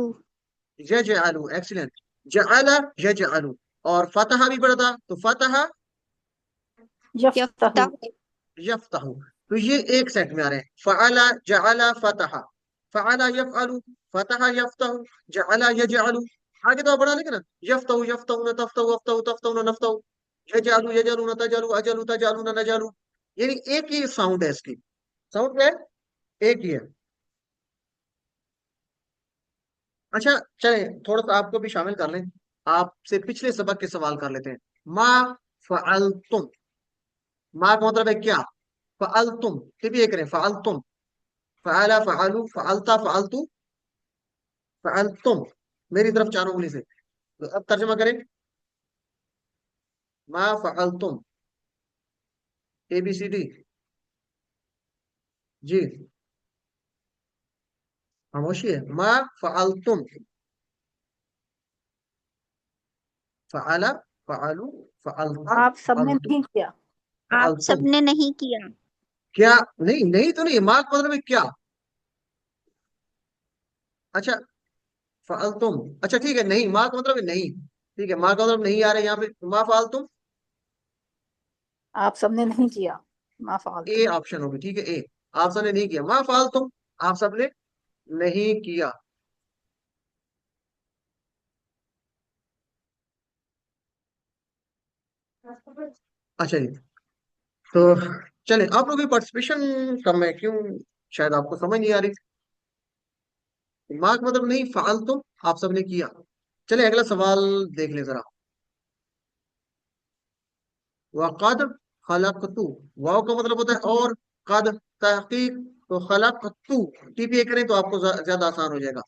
یجعلو، ایکسلنٹ، جعلہ، یجعلو، اور فتح بھی پڑھا تھا، تو فتح، یفتح، يفتح، یفتح، تو یہ ایک سیٹ میں آ رہے ہیں، فعل، جعل، فتح، فعل یفعل، فتح یفتح، جعل یجعل۔ آگے تو آپ بڑھا لیں گے نا، یفتح، یفتحون، تفتح، وفتح، تفتحون، نفتح، یجعل، یجعلون، تجعل، اجعل، تجعلون، نجعل، یعنی ایک ہی ساؤنڈ ہے، اس کی ساؤنڈ کیا ہے؟ ایک ہی ہے۔ اچھا، چلیں تھوڑا سا آپ کو بھی شامل کر لیں، آپ سے پچھلے سبق کے سوال کر لیتے ہیں۔ ما فعلتم، ما کا مطلب ہے کیا، فعلتم، یہ بھی ایک کریں، فعلتم، فعل، فعلو، فعلتا، فعلتو، فعلتم، میری طرف چاروں انگلی سے۔ تو اب ترجمہ کریں، ما فعلتم، اے بی سی ڈی، جی، خاموشی ہے، ما فعلتم، فعل، فعلو، فعلتا، آپ سب نے فعلتو، نہیں کیا، آپ سب فعلتم، نے نہیں کیا، کیا نہیں، نہیں تو نہیں، ما کا مطلب ہے کیا۔ اچھا، فعلتم، اچھا ٹھیک ہے، نہیں، ما کا مطلب ہے نہیں، ٹھیک ہے، ما کا مطلب نہیں آ رہا ہے یہاں پہ، ما فعلتم، آپ سب نے نہیں کیا، ما فعلتم۔ اے آپشن ہوگی، ٹھیک ہے، اے، آپ سب نے نہیں کیا، ما فعلتم، آپ سب نے نہیں کیا۔ اچھا جی، تو چلیں، آپ لوگ کی پارٹیسپیشن کم ہے، کیوں؟ شاید آپ کو سمجھ نہیں آ رہی، ما کا مطلب نہیں، فعلتم، آپ سب نے کیا۔ چلیں اگلا سوال دیکھ لیں ذرا، वक़द खलक़तु, वाव का मतलब होता है और, कद तहकीक, तो खलक़तु टीपीए करें तो आपको ज्यादा आसान हो जाएगा।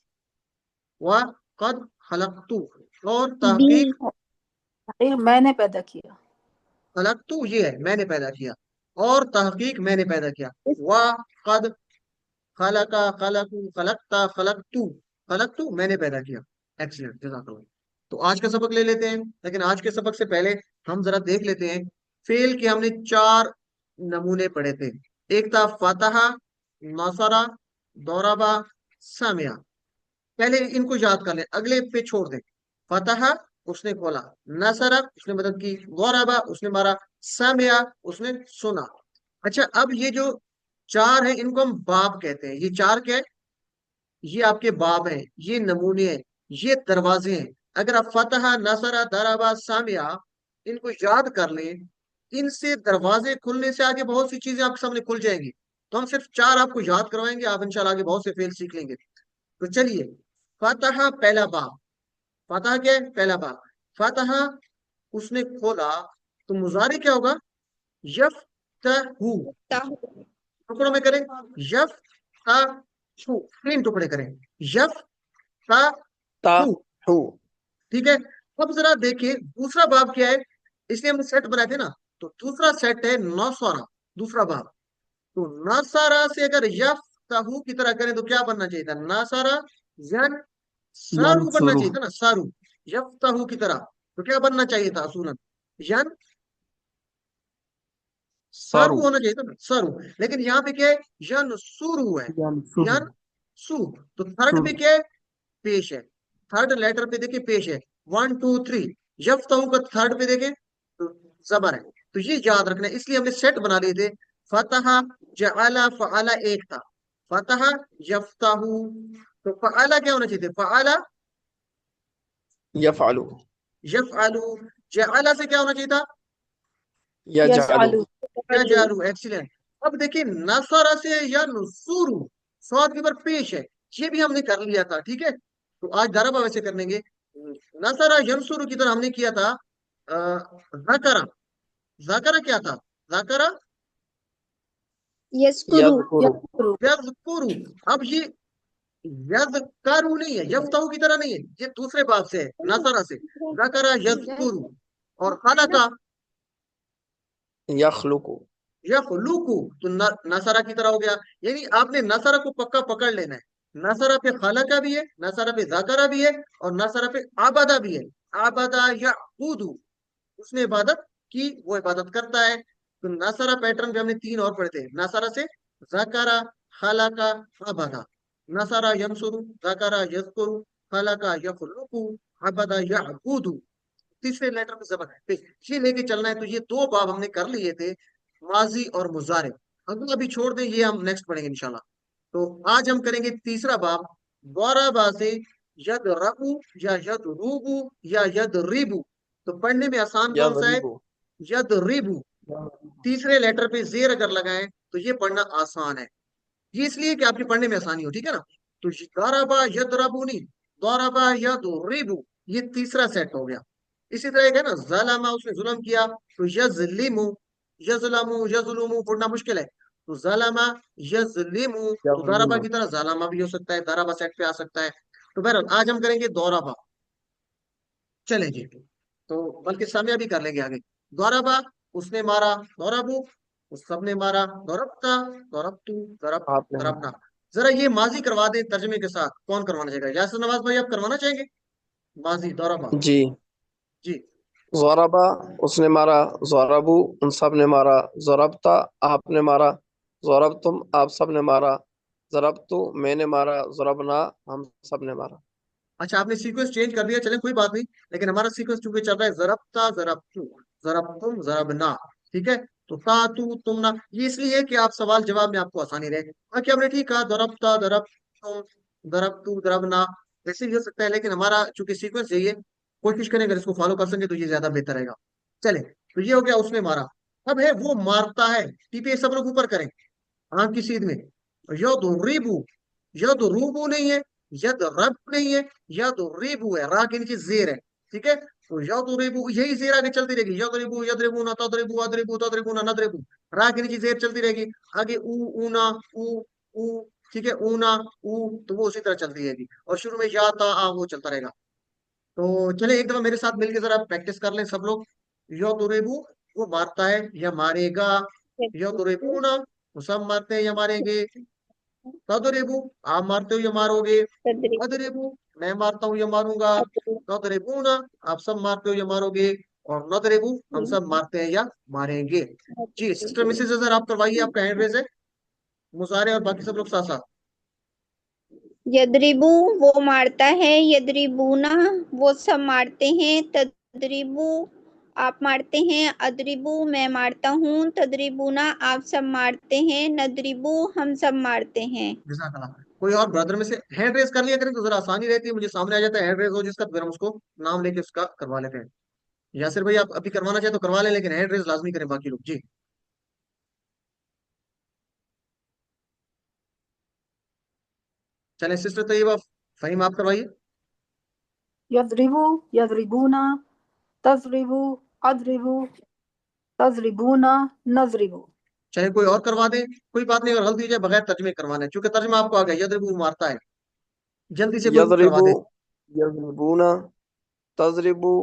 वक़द खलक़तु, और बी तहकीक, मैंने पैदा किया। खलक़तु ये है मैंने पैदा किया, और तहकीक मैंने पैदा किया। वक़द खलका खलकू खलकता खलकतू, खलकतू मैंने पैदा किया। एक्सीलेंट, जज़ाकल्लाह। तो आज का सबक ले लेते हैं, लेकिन आज के सबक से पहले हम जरा देख लेते हैं फेल के हमने 4 नमूने पढ़े थे। एक था फतहा, नसरा, दौराबा, सामिया। पहले इनको याद कर लें, अगले पे छोड़ दें। फतहा उसने खोला, नसरा उसने मदद की, दौराबा उसने मारा, सामिया उसने सुना। अच्छा, अब ये जो 4 है इनको हम बाब कहते हैं। ये 4 क्या है? ये आपके बाब हैं, ये नमूने हैं, ये दरवाजे हैं। अगर आप फतहा, नसरा, दराबा, सामिया इनको याद कर लें, इनसे दरवाजे खुलने से आगे बहुत सी चीजें आपके सामने खुल जाएंगी। तो हम सिर्फ 4 आपको याद करवाएंगे, आप इंशाल्लाह आगे बहुत से फेल सीख लेंगे। तो चलिए, फतहा पहला बाब। फतहा क्या है? पहला बाब। फतहा उसने खोला, तो मुजारे क्या होगा? यफ्तहू। ताहू टुकड़ों में करें, यफ ता छू, 3 टुकड़े करें, यफ ता ता छू। हु ठीक है। अब जरा देखिए दूसरा बाब क्या है, इसलिए हमने सेट बनाए थे ना। तो दूसरा सेट है नौसारा, दूसरा बाब। तो नासारा से अगर यफ ताहू की तरह करें तो क्या बनना चाहिए था? नासारा यन सारू बनना यंसुरु चाहिए था ना, सारू। यफ ताहू की तरह तो क्या बनना चाहिए था? असूलन यन सरु सारू होना चाहिए था ना, सारू। लेकिन यहाँ पे क्या है? यन सुरू है, यंसुरु यन सू। तो थर्ड पे सुरु क्या है? पेश है। थर्ड लेटर पे देखिए पेश है, 1 2 3। यफ्ताहू का थर्ड पे देखें तो जबर है। तो ये याद रखना है, इसलिए हमने सेट बना लिए थे। फतहा, जअला, फअला एक था। फतहा, यफ्ताहू, तो फअला क्या होना चाहिए थे? फअला, यफअलु यफअलू। जअला से क्या होना चाहिए था? यजअलु यजअलु। यजअलू। एक्सीलेंट। अब देखिए नसरा से या नुसूरू, स्वाद के ऊपर पेश है, ये भी हमने कर लिया था। ठीक है, तो आज दरबा वैसे कर लेंगे। नसरा यंसुरू की तरह हमने किया था ज़करा। ज़करा क्या था? ज़करा यस्कुरु यज़कुरु यज़कुरु। यज़कुरु। अब ये यज़करू नहीं है, यफ्ताहू की तरह नहीं है, ये दूसरे बाब से है, नसरा से। ज़करा यज़कुरु। और खलका यखलुकु यखलुकु, तो नसरा की तरह हो गया। यानी आपने नसरा को पक्का पकड़ लेना है। नसरा पे खलका भी है, नसरा पे ज़करा भी है, और नसरा पे आबदा भी है। आबदा यअबुदु, उसने इबादत की, वो इबादत करता है। तो नसरा पैटर्न पे हमने 3 और पढ़े थे। नसरा से ज़करा, खलका, अबदा। नसरा यंसुरु, ज़करा यज़कुरु, खलका यखलुकु, अबदा यअबुदु। तीसरे लेटर में जबर है, ये लेके चलना है। तो ये 2 बाब हमने कर लिए थे, माजी और मुजारे। अगला भी छोड़ दें, ये हम नेक्स्ट पढ़ेंगे इंशाल्लाह। तो आज हम करेंगे तीसरा बाब, दौराबा से यद रबू या यद रूबू या यद रिबू। तो पढ़ने में आसान कौन सा है? यज़रिबु यद रिबू। तीसरे लेटर पे जेर अगर लगाएं तो ये पढ़ना आसान है। ये इसलिए कि आपके पढ़ने में आसानी हो, ठीक है ना। तो दौराबा यद रबू नहीं, दौराबा यद रिबू, ये तीसरा सेट हो गया। इसी तरह एक है ना, ज़लमा उसने जुल्म किया, तो यज़लिमु, यज़लमु, यज़लुमु पढ़ना मुश्किल है, तो ज़लमा यज़लिमु। तो दराबा यज़लिमु की तरह ज़लामा भी हो सकता है, दराबा सेट पे आ सकता है। तो बहरहाल आज हम करेंगे दौराबा। चलें जी, तो बल्कि सामिया भी कर लेंगे आगे। दौराबा उसने मारा, दौराबू उस सबने मारा, दौरबता, दौरबतू, दौरब, आपने दौरबना। जरा ये माजी करवा दें तर्जमे के साथ, कौन करवाना चाहेगा? यासिर नवाज भाई आप करवाना चाहेंगे? माजी दौराबा जी जी। ज़रबा उसने मारा ज़रबु उन सब ने मारा ज़रबता आपने मारा ज़रबतुम आप सब ने मारा ज़रबतु मैंने मारा ज़रबना हम सब ने मारा। अच्छा, आपने सीक्वेंस चेंज कर दिया, चले कोई बात नहीं, लेकिन हमारा सीक्वेंस चूंकि चल रहा है जरबता, जरबतू, जरबतुम, जरबना। ठीक है, तो ता तू तुम ना, ये इसलिए है कि आप सवाल जवाब में आपको आसानी रहे। बाकी हमने ठीक कहा, दरबता, दरबतुम, दरबतू, दरबना, वैसे भी हो सकता है, लेकिन हमारा चूंकि सीक्वेंस यही है, कोशिश करें अगर इसको फॉलो कर सके तो ये ज्यादा बेहतर रहेगा। चले, तो ये हो गया उसने मारा। अब है वो मारता है, टीपी सब लोग ऊपर करें, आंख की सीध में। यद रिबू, यद रूबू नहीं है, यद रब नहीं है, यद रिबू है, रा के नीचे जेर है। ठीक है, तो यदरिबू यही जेर आगे चलती रहेगी, यदरिबू यदरिबूना तदरिबू अदरिबू तदरिबूना नदरिबू, रा के नीचे जेर चलती रहेगी, आगे ऊ ऊना ऊ, ठीक है, ऊना ऊ, तो वो उसी तरह चलती रहेगी, और शुरू में या ता आ वो चलता रहेगा। तो चले एक दफा मेरे साथ मिलके जरा प्रैक्टिस कर लें सब लोग। यदरिबू वो मारता है या मारेगा, यदरिबूना वो सब मारते हैं या मारेंगे, तदरिबू आप मारते हो या मारोगे, तदरीब अदरिबू मैं मारता हूँ या मारूंगा, नदरिबूना आप सब मारते हो या मारोगे, और नदरिबू हम सब मारते हैं या मारेंगे। जी सिस्टर मिसेज अजहर आप करवाइए, आपका हैंड रेज है, मुजारे और बाकी सब लोग साथ साथ। यदरिबू वो मारता है, यदरिबूना वो सब मारते हैं, तदरिबू आप मारते हैं, अदरिबू मैं मारता हूँ, तदरिबूना आप सब मारते हैं, नदरिबू हम सब मारते हैं। जज़ाकल्लाह। कोई और ब्रदर में से हैंड रेज कर लिया करें तो जरा आसानी रहती है, मुझे सामने आ जाता है हैंड रेज हो जिसका, फिर हम उसको नाम लेके उसका करवा लेते हैं। यासिर भाई आप अभी करवाना चाहे तो करवा लें, लेकिन हैंड रेज लाजमी करें बाकी लोग। जी चलें सिस्टर तैयबा फहीम आप करवाइए। यदरिबू यदरिबूना तजरिबू अदरिबू तजरिबूना नजरिबू। चाहे कोई और करवा दे, कोई बात नहीं, अगर गलती हो जाए बगैर तर्जमे करवाना है, क्योंकि तर्जमा आपको आ गया, यदरिबू मारता है, जल्दी से कोई करवा यदरिबू दे। यजरिबूना तजरिबू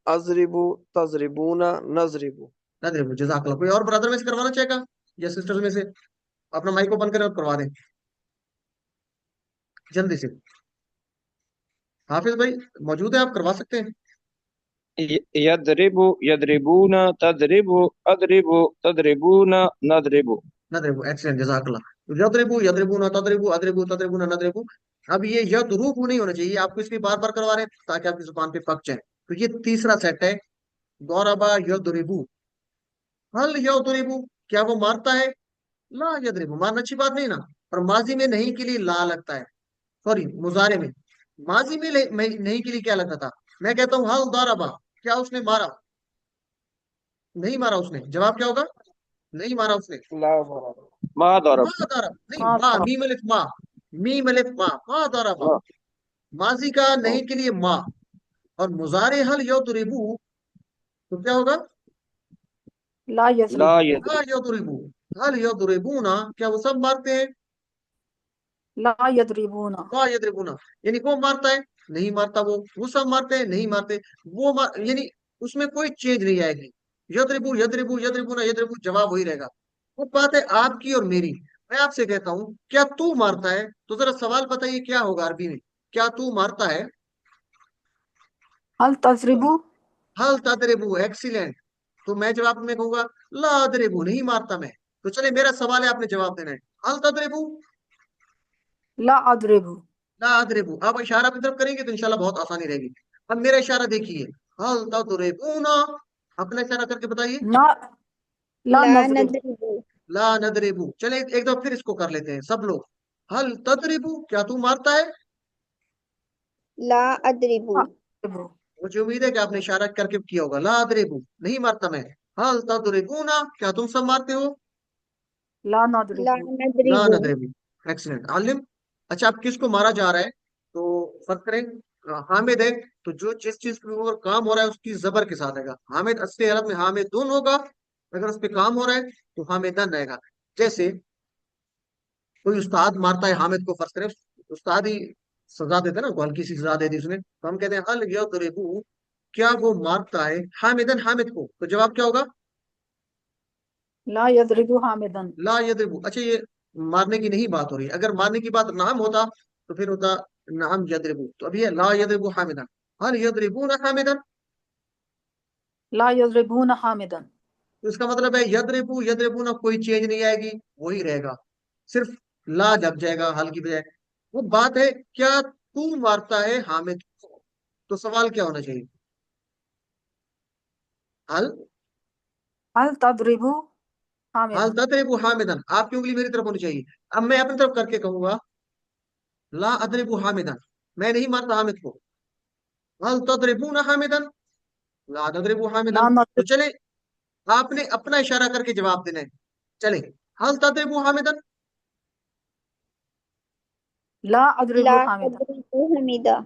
अजरिबू तजरिबूना नजरिबू। नजरिबू जज़ाकल्लाह। कोई और ब्रदर में से करवाना चाहेगा या सिस्टर्स में से, अपना माइक ओपन करें और करवा दें जल्दी से। हाफिज भाई मौजूद है, आप करवा सकते हैं। यदरिबु यदरिबूना तदरिबु अदरिबु तदरिबूना नदरिबु। नदरिबू एक्सीलेंट जज़ाकल्लाह। यदरिबू यदरिबूना तदरिबू अदरिबू तदरिबूना नदरिबू। अब ये यदरूबू नहीं होना चाहिए, आपको इसलिए बार बार करवा रहे हैं ताकि आपकी जुबान पे पक जाए। तो ये तीसरा सेट है, दौराबा यदरिबू, हल यदरिबू क्या वो मारता है, ला यदरिबू मारना अच्छी बात नहीं ना, और माजी में नहीं के लिए ला लगता है, सॉरी मुजारे में, माजी में नहीं के लिए क्या लगता था, मैं कहता हूँ हल दौराबा क्या उसने मारा, नहीं मारा उसने, जवाब क्या होगा, नहीं मारा उसने। ला ज़रब। मा दरब। मा दरब नहीं, हाँ मा तो मीम अलिफ मा, मीम अलिफ मा, मा दरबा, हाँ, माजी का हाँ। नहीं के लिए मा, और मुजारे हल यदरिबू तो क्या होगा, ला ला यजरिबू ला यदरिब। यदरिबू, हल यदरिबूना क्या वो सब मारते हैं, ला यदरिबूना ला यदरिबूना यानी वो मारता है, नहीं मारता, वो सब मारते हैं, नहीं मारते, यानी उसमें कोई चेंज नहीं आएगी। यदरिबू यदरिबू यदरिबूना यदरिबू जवाब वही रहेगा। वो बात है आपकी और मेरी। मैं आपसे कहता हूँ क्या तू मारता है, तो जरा सवाल बताइए क्या होगा अरबी में, क्या तू मारता है, हल तजरिबू हल तदरिबू एक्सीलेंट। तो मैं जवाब में कहूंगा ला अदरिबू नहीं मारता मैं। तो चले मेरा सवाल है, आपने जवाब देना है, हल तदरिबू ला अदरिबू ला अदरिबू। आप इशारा की तरफ करेंगे तो इंशाल्लाह बहुत आसानी रहेगी। अब मेरा इशारा देखिए, हल तदरिबूना, अपना इशारा करके बताइए, ना ला ला नजरिबू नदरिबू ला नदरिबू। चले एक दो फिर इसको कर लेते हैं सब लोग, हल तदरिबू क्या तू मारता है, ला अदरिबू अदरिबू मुझे उम्मीद है कि आपने इशारा करके किया होगा, ला अदरिबू नहीं मारता मैं, हल तदरिबूना क्या तुम सब मारते हो, ला ला नदरिबू ला नदरिबू नदरिबू एक्सीलेंट आलिम। अच्छा अब किसको मारा जा रहा है, तो फर्क करें, हामिद है, तो जो जिस चीज के ऊपर काम हो रहा है उसकी जबर के साथ आएगा, हामिद असली हालत में हामिदुन होगा, अगर उस पर काम हो रहा है तो हामिदन रहेगा। जैसे कोई उस्ताद मारता है हामिद को, फर्ज करें उस्ताद ही सजा देता है ना, को हल्की सी सजा दे दी उसने, तो हम कहते हैं हल यदरिबू क्या वो मारता है हामिदन हामिद को, तो जवाब क्या होगा, ला यजरिबू हामिदन ला यदरिबू। अच्छा ये मारने की नहीं बात हो रही है, अगर मारने की बात नाम होता तो फिर होता नाम यदरिबू, तो अभी है ला यदरिबू हामिदन, हल यदरिबू ना हामिदन, ला यजरिबून हामिदन तो इसका मतलब है यदरिबू यदरिबू ना कोई चेंज नहीं आएगी, वही रहेगा, सिर्फ ला जग जाएगा हल की बजाय। वो बात है क्या तू मारता है हामिद को, तो सवाल क्या होना चाहिए, हल हल तदरिबू हल हामिदन तदरिबू हामिदन, आपकी उंगली मेरी तरफ होनी चाहिए। अब मैं अपनी तरफ करके कहूंगा ला अदरिबू हामिदन, मैं नहीं मारता हामिद को, हल तदरिबू ना हामिदन, ला तदरिबू ला हामिदन। तो नदरिब चले आपने अपना इशारा करके जवाब देना है, चले हल तदरिबू हामिदन, ला ला अदरिबू हामिदन अदरिबू हमीदा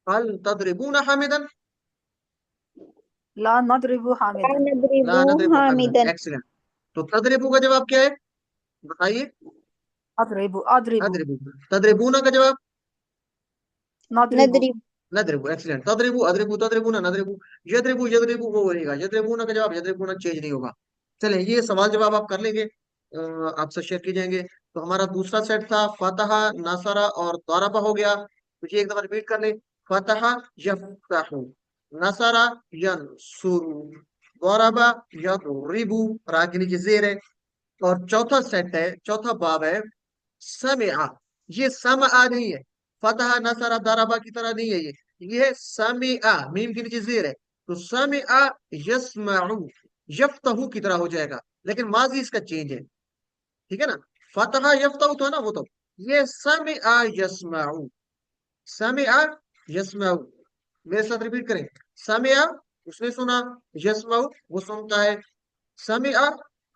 हल तदरिबू ना हामिदन, ला नदरिबु हामिदन। ला नदरिबु नदरिबु हामिदन। हामिदन। एक्सीलेंट। तो तदरिबु का जवाब क्या है बताइए? अदरिबु अदरिबु अदरिबू। तदरिबूना का जवाब नदरिबु नदरिबु। नदरिबू। एक्सीलेंट। तदरिबू अदरिबू तदरिबूना नदरिबू। यदरिबू यदरिबू वो बनेगा, यदरिबूना का जवाब यदरिबूना चेंज नहीं होगा। चलें ये सवाल जवाब आप कर लेंगे, आपसे शेयर की जाएंगे। तो हमारा दूसरा सेट था फतहा, नसरा और दरबा हो गया। तो ये एक दफा रिपीट कर ले। फतहा यफ्तहु, नसरा यनसुरु, दरबा यदरिबु, रा के नीचे जेर है। और चौथा सेट है, चौथा बाब है समिआ। ये समआ नहीं है, फतह नसरा दरबा की तरह नहीं है। ये है समिआ, मीम के नीचे जेर है। तो समिआ यस्मउ, यफ्तहु की तरह हो जाएगा, लेकिन माजी इसका चेंज है। ठीक है ना? फतह यफ्तहु तो है ना, वो तो ये समिआ यस्मउ, समिआ यस्मउ। मेरे साथ रिपीट करें। समिआ उसने सुना, यस्मउ वो सुनता है। समिआ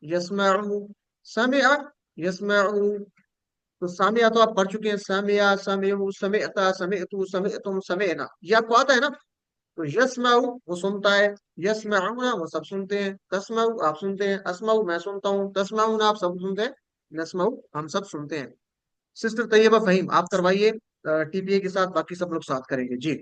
यस्मउ, समिआ यस्मउ। तो सामिया तो आप पढ़ चुके हैं, सामिया सामियु समिअता समिअतु समिअतुम समिअना, ये आपको आता है ना। तो यस्माउ वो सुनता है, यस्माउना वो सब सुनते हैं, तस्माउ आप सुनते हैं, अस्माउ मैं सुनता हूँ, तस्माउना आप सब सुनते हैं, नस्माउ हम सब सुनते हैं। सिस्टर तैयबा फहीम आप करवाइए टीपीए के साथ, बाकी सब लोग साथ करेंगे जी।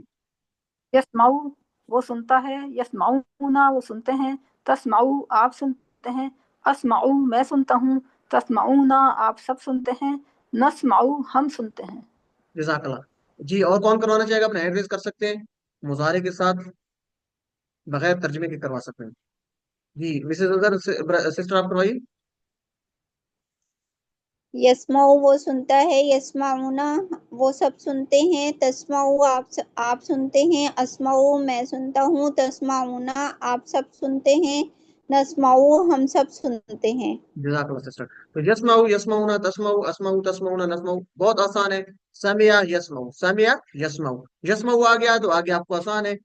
यस्माउ वो सुनता है, यस्माउना वो सुनते हैं, तस्माउ आप सुनते हैं, अस्माउ मैं सुनता हूँ, तस्माउना आप सब सुनते हैं, नस्माउ हम सुनते हैं। जज़ाकल्लाह जी। और कौन करवाना चाहेगा अपना हैंड रेज कर सकते हैं, मुजारे के साथ बगैर तर्जुमे के करवा सकते हैं जी। मिसेज अजहर सिस्टर आप करवाइए। यस्माउ वो सुनता है, यस्माउना वो सब सुनते हैं, तस्माउ आप सुनते हैं, अस्माउ मैं सुनता हूँ, तस्माउना आप सब सुनते हैं, नस्माउ हम सब सुनते हैं। जज़ाकल्लाह सिस्टर। तो यस्माउ यस्माउना तस्माउ अस्माउ तस्माउना नस्माउ बहुत आसान है। समिया यस्माउ, समिया यस्माउ, यस्माउ आ गया तो आगे आपको आसान है,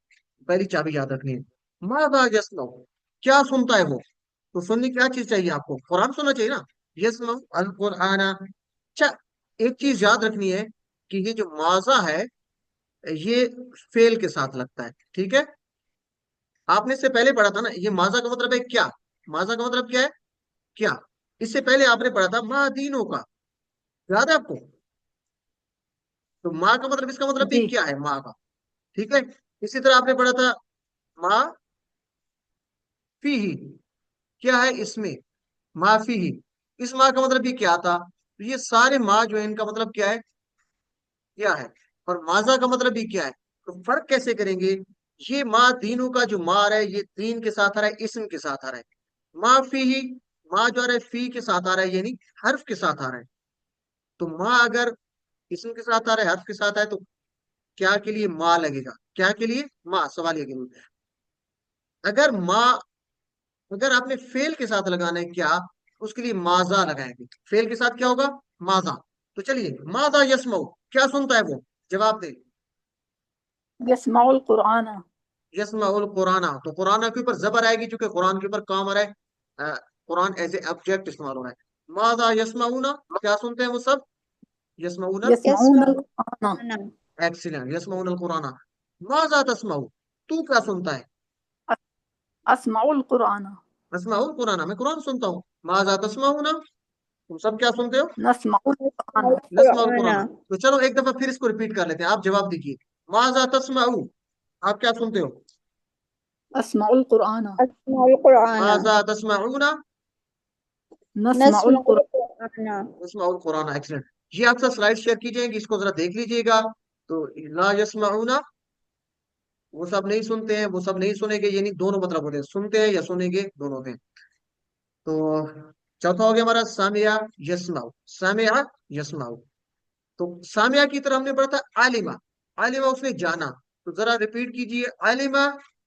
पहली चाबी याद रखनी है। माज़ा यस्माउ, क्या सुनता है वो? तो सुननी क्या चीज चाहिए आपको? कुरान सुनना चाहिए ना। यस्माउ अल कुराना। अच्छा, एक चीज याद रखनी है कि ये जो माजा है ये फेल के साथ लगता है, ठीक है? आपने इससे पहले पढ़ा था ना, ये माजा का मतलब है क्या। माजा का मतलब क्या है? क्या। इससे पहले आपने पढ़ा था माँ दीनों का, याद है आपको? तो माँ का मतलब, इसका मतलब भी जी क्या है, माँ का। ठीक है। इसी तरह आपने पढ़ा था माँ फी ही, क्या है इसमें, माफी ही। इस माँ का मतलब भी क्या था। तो ये सारे माँ जो है इनका मतलब क्या है, क्या है। और माजा का मतलब भी क्या है। तो फर्क कैसे करेंगे। ये माँ दीनों का जो माँ आ रहा है ये दीन के साथ आ रहा है, इसम के साथ आ रहा है। माँ फी ही, माँ जो आ रहा है फी के साथ आ रहा है, यानी हर्फ के साथ आ रहा है। तो माँ अगर इसम के साथ आ रहा है, हर्फ के साथ आए, तो क्या के लिए माँ लगेगा, क्या के लिए माँ, सवाल ये करेंगे। अगर माँ, अगर आपने फेल के साथ लगाना है क्या, उसके लिए माजा लगाएंगे। फेल के साथ क्या होगा, माजा। तो चलिए, माजा यस्मऊ, क्या सुनता है वो, जवाब दे। यस्माउल कुराना। यस्माउल कुराना, तो कुराना के ऊपर जबर आएगी, क्योंकि कुरान के ऊपर काम आ रहा है, कुरान एज ए ऑब्जेक्ट इस्तेमाल हो रहा है। माजा यस्माउना, क्या सुनते हैं वो सब, यस्माउनल, यस्माउनल कुराना। यस्माउना। एक्सीलेंट, यस्माउनल कुराना। माजा तस्माउ, तू क्या सुनता है। अस्माउल कुराना। अस्माउल कुराना, मैं कुरान सुनता हूँ। माजा तस्माउना, तुम सब क्या सुनते हो। नस्माउल कुराना। नस्माउल कुराना। कुराना। तो चलो एक दफा फिर इसको रिपीट कर लेते हैं, आप जवाब दीजिए। माजा तस्माउ, आप क्या सुनते हो। अस्माउल कुराना। अस्माउल कुराना। माजा तस्माउना, नस्माउल नस्माउल कुराना। कुराना। यस्माउल कुराना। एक्सीलेंट। ये आपसे स्लाइड शेयर की जाएगी, इसको जरा देख लीजिएगा। तो ला यस्माउना, वो सब नहीं सुनते हैं, वो सब नहीं सुनेंगे, यानी दोनों मतलब होते हैं, सुनते हैं या सुनेंगे, दोनों होते हैं। तो चौथा हो गया हमारा सामिया यस्माउ, सामिया यस्माउ। तो सामिया की तरह हमने पढ़ा था आलिमा, आलिमा उसने जाना। तो जरा रिपीट कीजिए, आलिमा,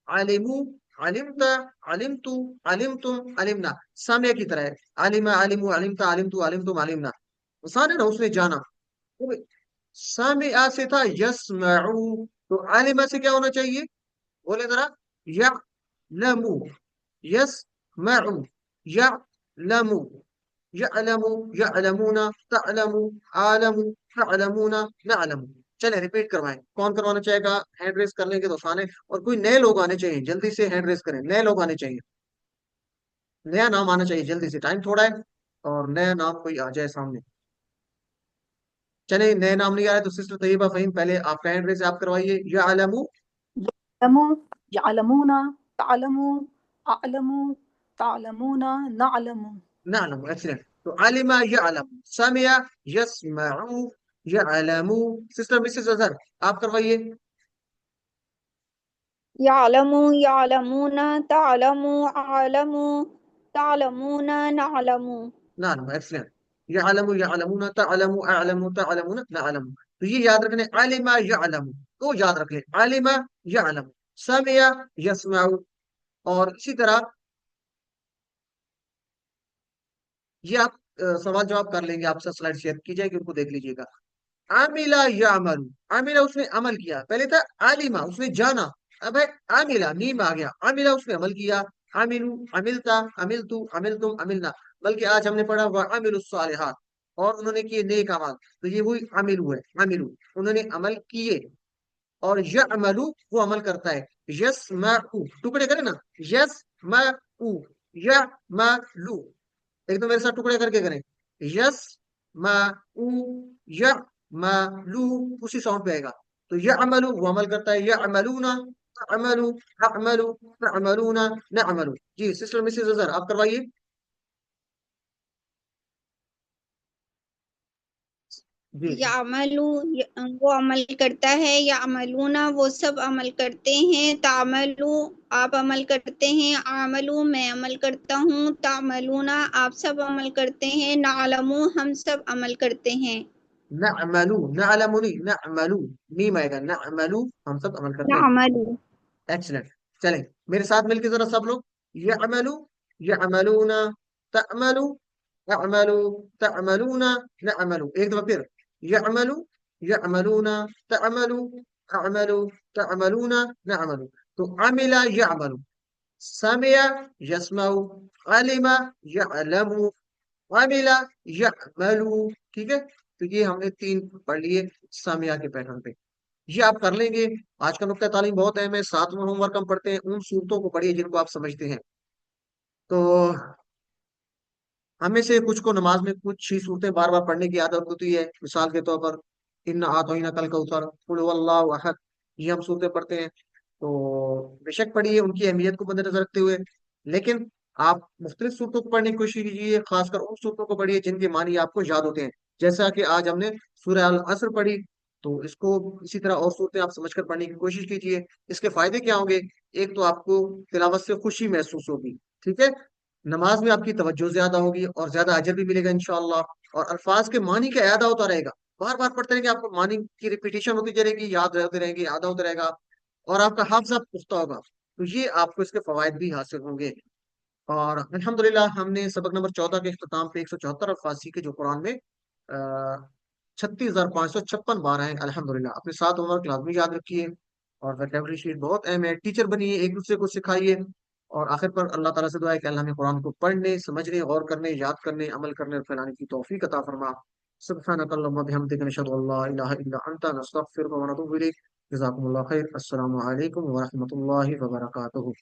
आलिमू, आलिमता, आलिमतु, आलिमतुम, आलिमना। सामिया की तरह है, आलिमा, आलिमू, आलिमता, आलिमतु, आलिमतुम, आलिमना। आसान है ना, उसने जाना। तो सामिया से था यस्मऊ, तो आलिमा से क्या होना चाहिए, बोले जरा। यअलमु, यस्मउ, यअलमु, यअलमु, यअलमूना, तअलमु, आलमु, तअलमूना, नअलमु। चले रिपीट करवाएं, कौन करवाना चाहेगा? हैंड रेस कर लेंगे तो आसान है, और कोई नए लोग आने चाहिए, जल्दी से हैंड रेस करें, नए लोग आने चाहिए, नया नाम आना चाहिए जल्दी से, टाइम थोड़ा है, और नया नाम कोई आ जाए सामने। चले, नए नाम नहीं आ रहे तो सिस्टर तैयबा फहीम, पहले आपका हैंड रेस आप करवाइए। या अलमू, यअलमु, यअलमूना, तअलमू, अअलमू, तअलमूना, नअलमु। नालम, एक्सीलेंट। तो आलिमा या अलम, सामिया यस्मऊ या अलमू। सिस्टर मिसेस अजहर, आप करवाइए। यअलमु, यअलमूना, तअलमु, अअलमु, तअलमूना, नअलमु। नालम, एक्सीलेंट। यअलमु यअलमूना तअलमु अअलमु तअलमूना नअलमु। तो ये याद रखने, आलिमा यअलमु, तो याद रख ले, आलिमा यअलमु, सामिया यस्मऊ। और इसी तरह ये आप सवाल जवाब कर लेंगे, आपसे स्लाइड शेयर की जाएगी, उनको देख लीजिएगा। आमिला यामलू, आमिला उसने अमल किया, पहले था आलिमा उसने जाना, अब है आमिला, मीम आ गया, आमिला उसने अमल किया। आमिलू, अमिलता, अमिलतू, अमिलतुम, अमिलना। बल्कि आज हमने पढ़ा वह आमिलु सालिहात, और उन्होंने किए नेक अमाल, तो ये हुई आमिलू है, आमिलू उन्होंने अमल किए। और यअमलू वो अमल करता है, यस्मउ टुकड़े करें ना, यस्मउ, यअमलू, एक तो मेरे साथ टुकड़े करके करें, यस मा उ, य मा लू, उसी साउंड पे आएगा। तो य अमलू वो अमल करता है, य अमलूना, अमलू, अमलू, अमलूना, न अमलू। जी सिस्टर मिसेस अजहर, आप करवाइए। जी जी। यामलू, वो अमल करता है, यामलूना वो सब अमल करते हैं, तामलू आप अमल करते हैं, आमलू मैं अमल करता हूँ, तामलूना आप सब अमल करते हैं, नालमू हम सब अमल करते हैं। न अमलू, न अलमू नहीं, न अमलू, मीम आएगा, न अमलू हम सब अमल करते हैं। नामलू, एक्सीलेंट। चलें मेरे साथ मिलकर जरा सब लोग, यअमलू, यअमलूना, तअमलू, अअमलू, तअमलूना, नअमलू। एक दफा फिर, यअमलू, यअमलूना, तअमलू, अअमलू, तअमलूना, नअमलू। तो अमिला यअमलू, समिया यस्मऊ, अलिमा यअलमू, अमिला यअमलू। ठीक है, तो ये हमने तीन पढ़ लिए सामिया के पैटर्न पे, ये आप कर लेंगे। आज का नुक्ता तालीम बहुत अहम है, सातवां होमवर्क हम पढ़ते हैं, उन सूरतों को पढ़िए जिनको आप समझते हैं। तो हमें से कुछ को नमाज में कुछ ही सूरतें बार बार पढ़ने की आदत होती है, मिसाल के तौर पर इन्ना आतोइना कल कौसर, कुल हुवल्लाहु अहद, ये हम सूरतें पढ़ते हैं। तो बेशक पढ़िए उनकी अहमियत को मद्देनजर रखते हुए, लेकिन आप मुख्तलिफ सूरतों को पढ़ने की कोशिश कीजिए, खासकर उन सूरतों को पढ़िए जिनके मानी आपको याद होते हैं। जैसा कि आज हमने सूरह अल असर पढ़ी, तो इसको इसी तरह और सूरतें आप समझकर पढ़ने की कोशिश कीजिए। इसके फायदे क्या होंगे? एक तो आपको तिलावत से खुशी महसूस होगी, ठीक है, नमाज में आपकी तवज्जो ज्यादा होगी और ज्यादा अजर भी मिलेगा इंशाअल्लाह, और अल्फाज के मानी का याद होता रहेगा, बार बार पढ़ते रहेंगे, आपको मानी की रिपीटेशन होती जाएगी, याद रहते रहेंगे, याद होता रहेगा, और आपका हाफजा पुख्ता होगा। तो ये आपको इसके फवायद भी हासिल होंगे। और अल्हम्दुलिल्लाह हमने सबक नंबर 14 के इख्तिताम पे 174 अल्फाज सीखे, जो कुरान में 36,556 बार हैं। अल्हम्दुलिल्लाह अपने साथ होमवर्क लाजमी याद रखिए, और वोकैबुलरी शीट बहुत अहम है, टीचर बनिए, एक दूसरे को सिखाइए। और आखिर पर अल्लाह ताला से दुआ है कि अल्लाह हमें कुरान को पढ़ने, समझने, गौर करने, याद करने, अमल करने और फैलाने की तौफीक अता फरमा। सुब्हानक अल्लाहुम्मा बिहम्दिका नशहदु अल्ला इलाहा इल्ला अंता नस्तगफिरुका व नतूबु इलैक। जज़ाकुमुल्लाहु खैर। अस्सलामु अलैकुम व रहमतुल्लाहि व बरकातुहू।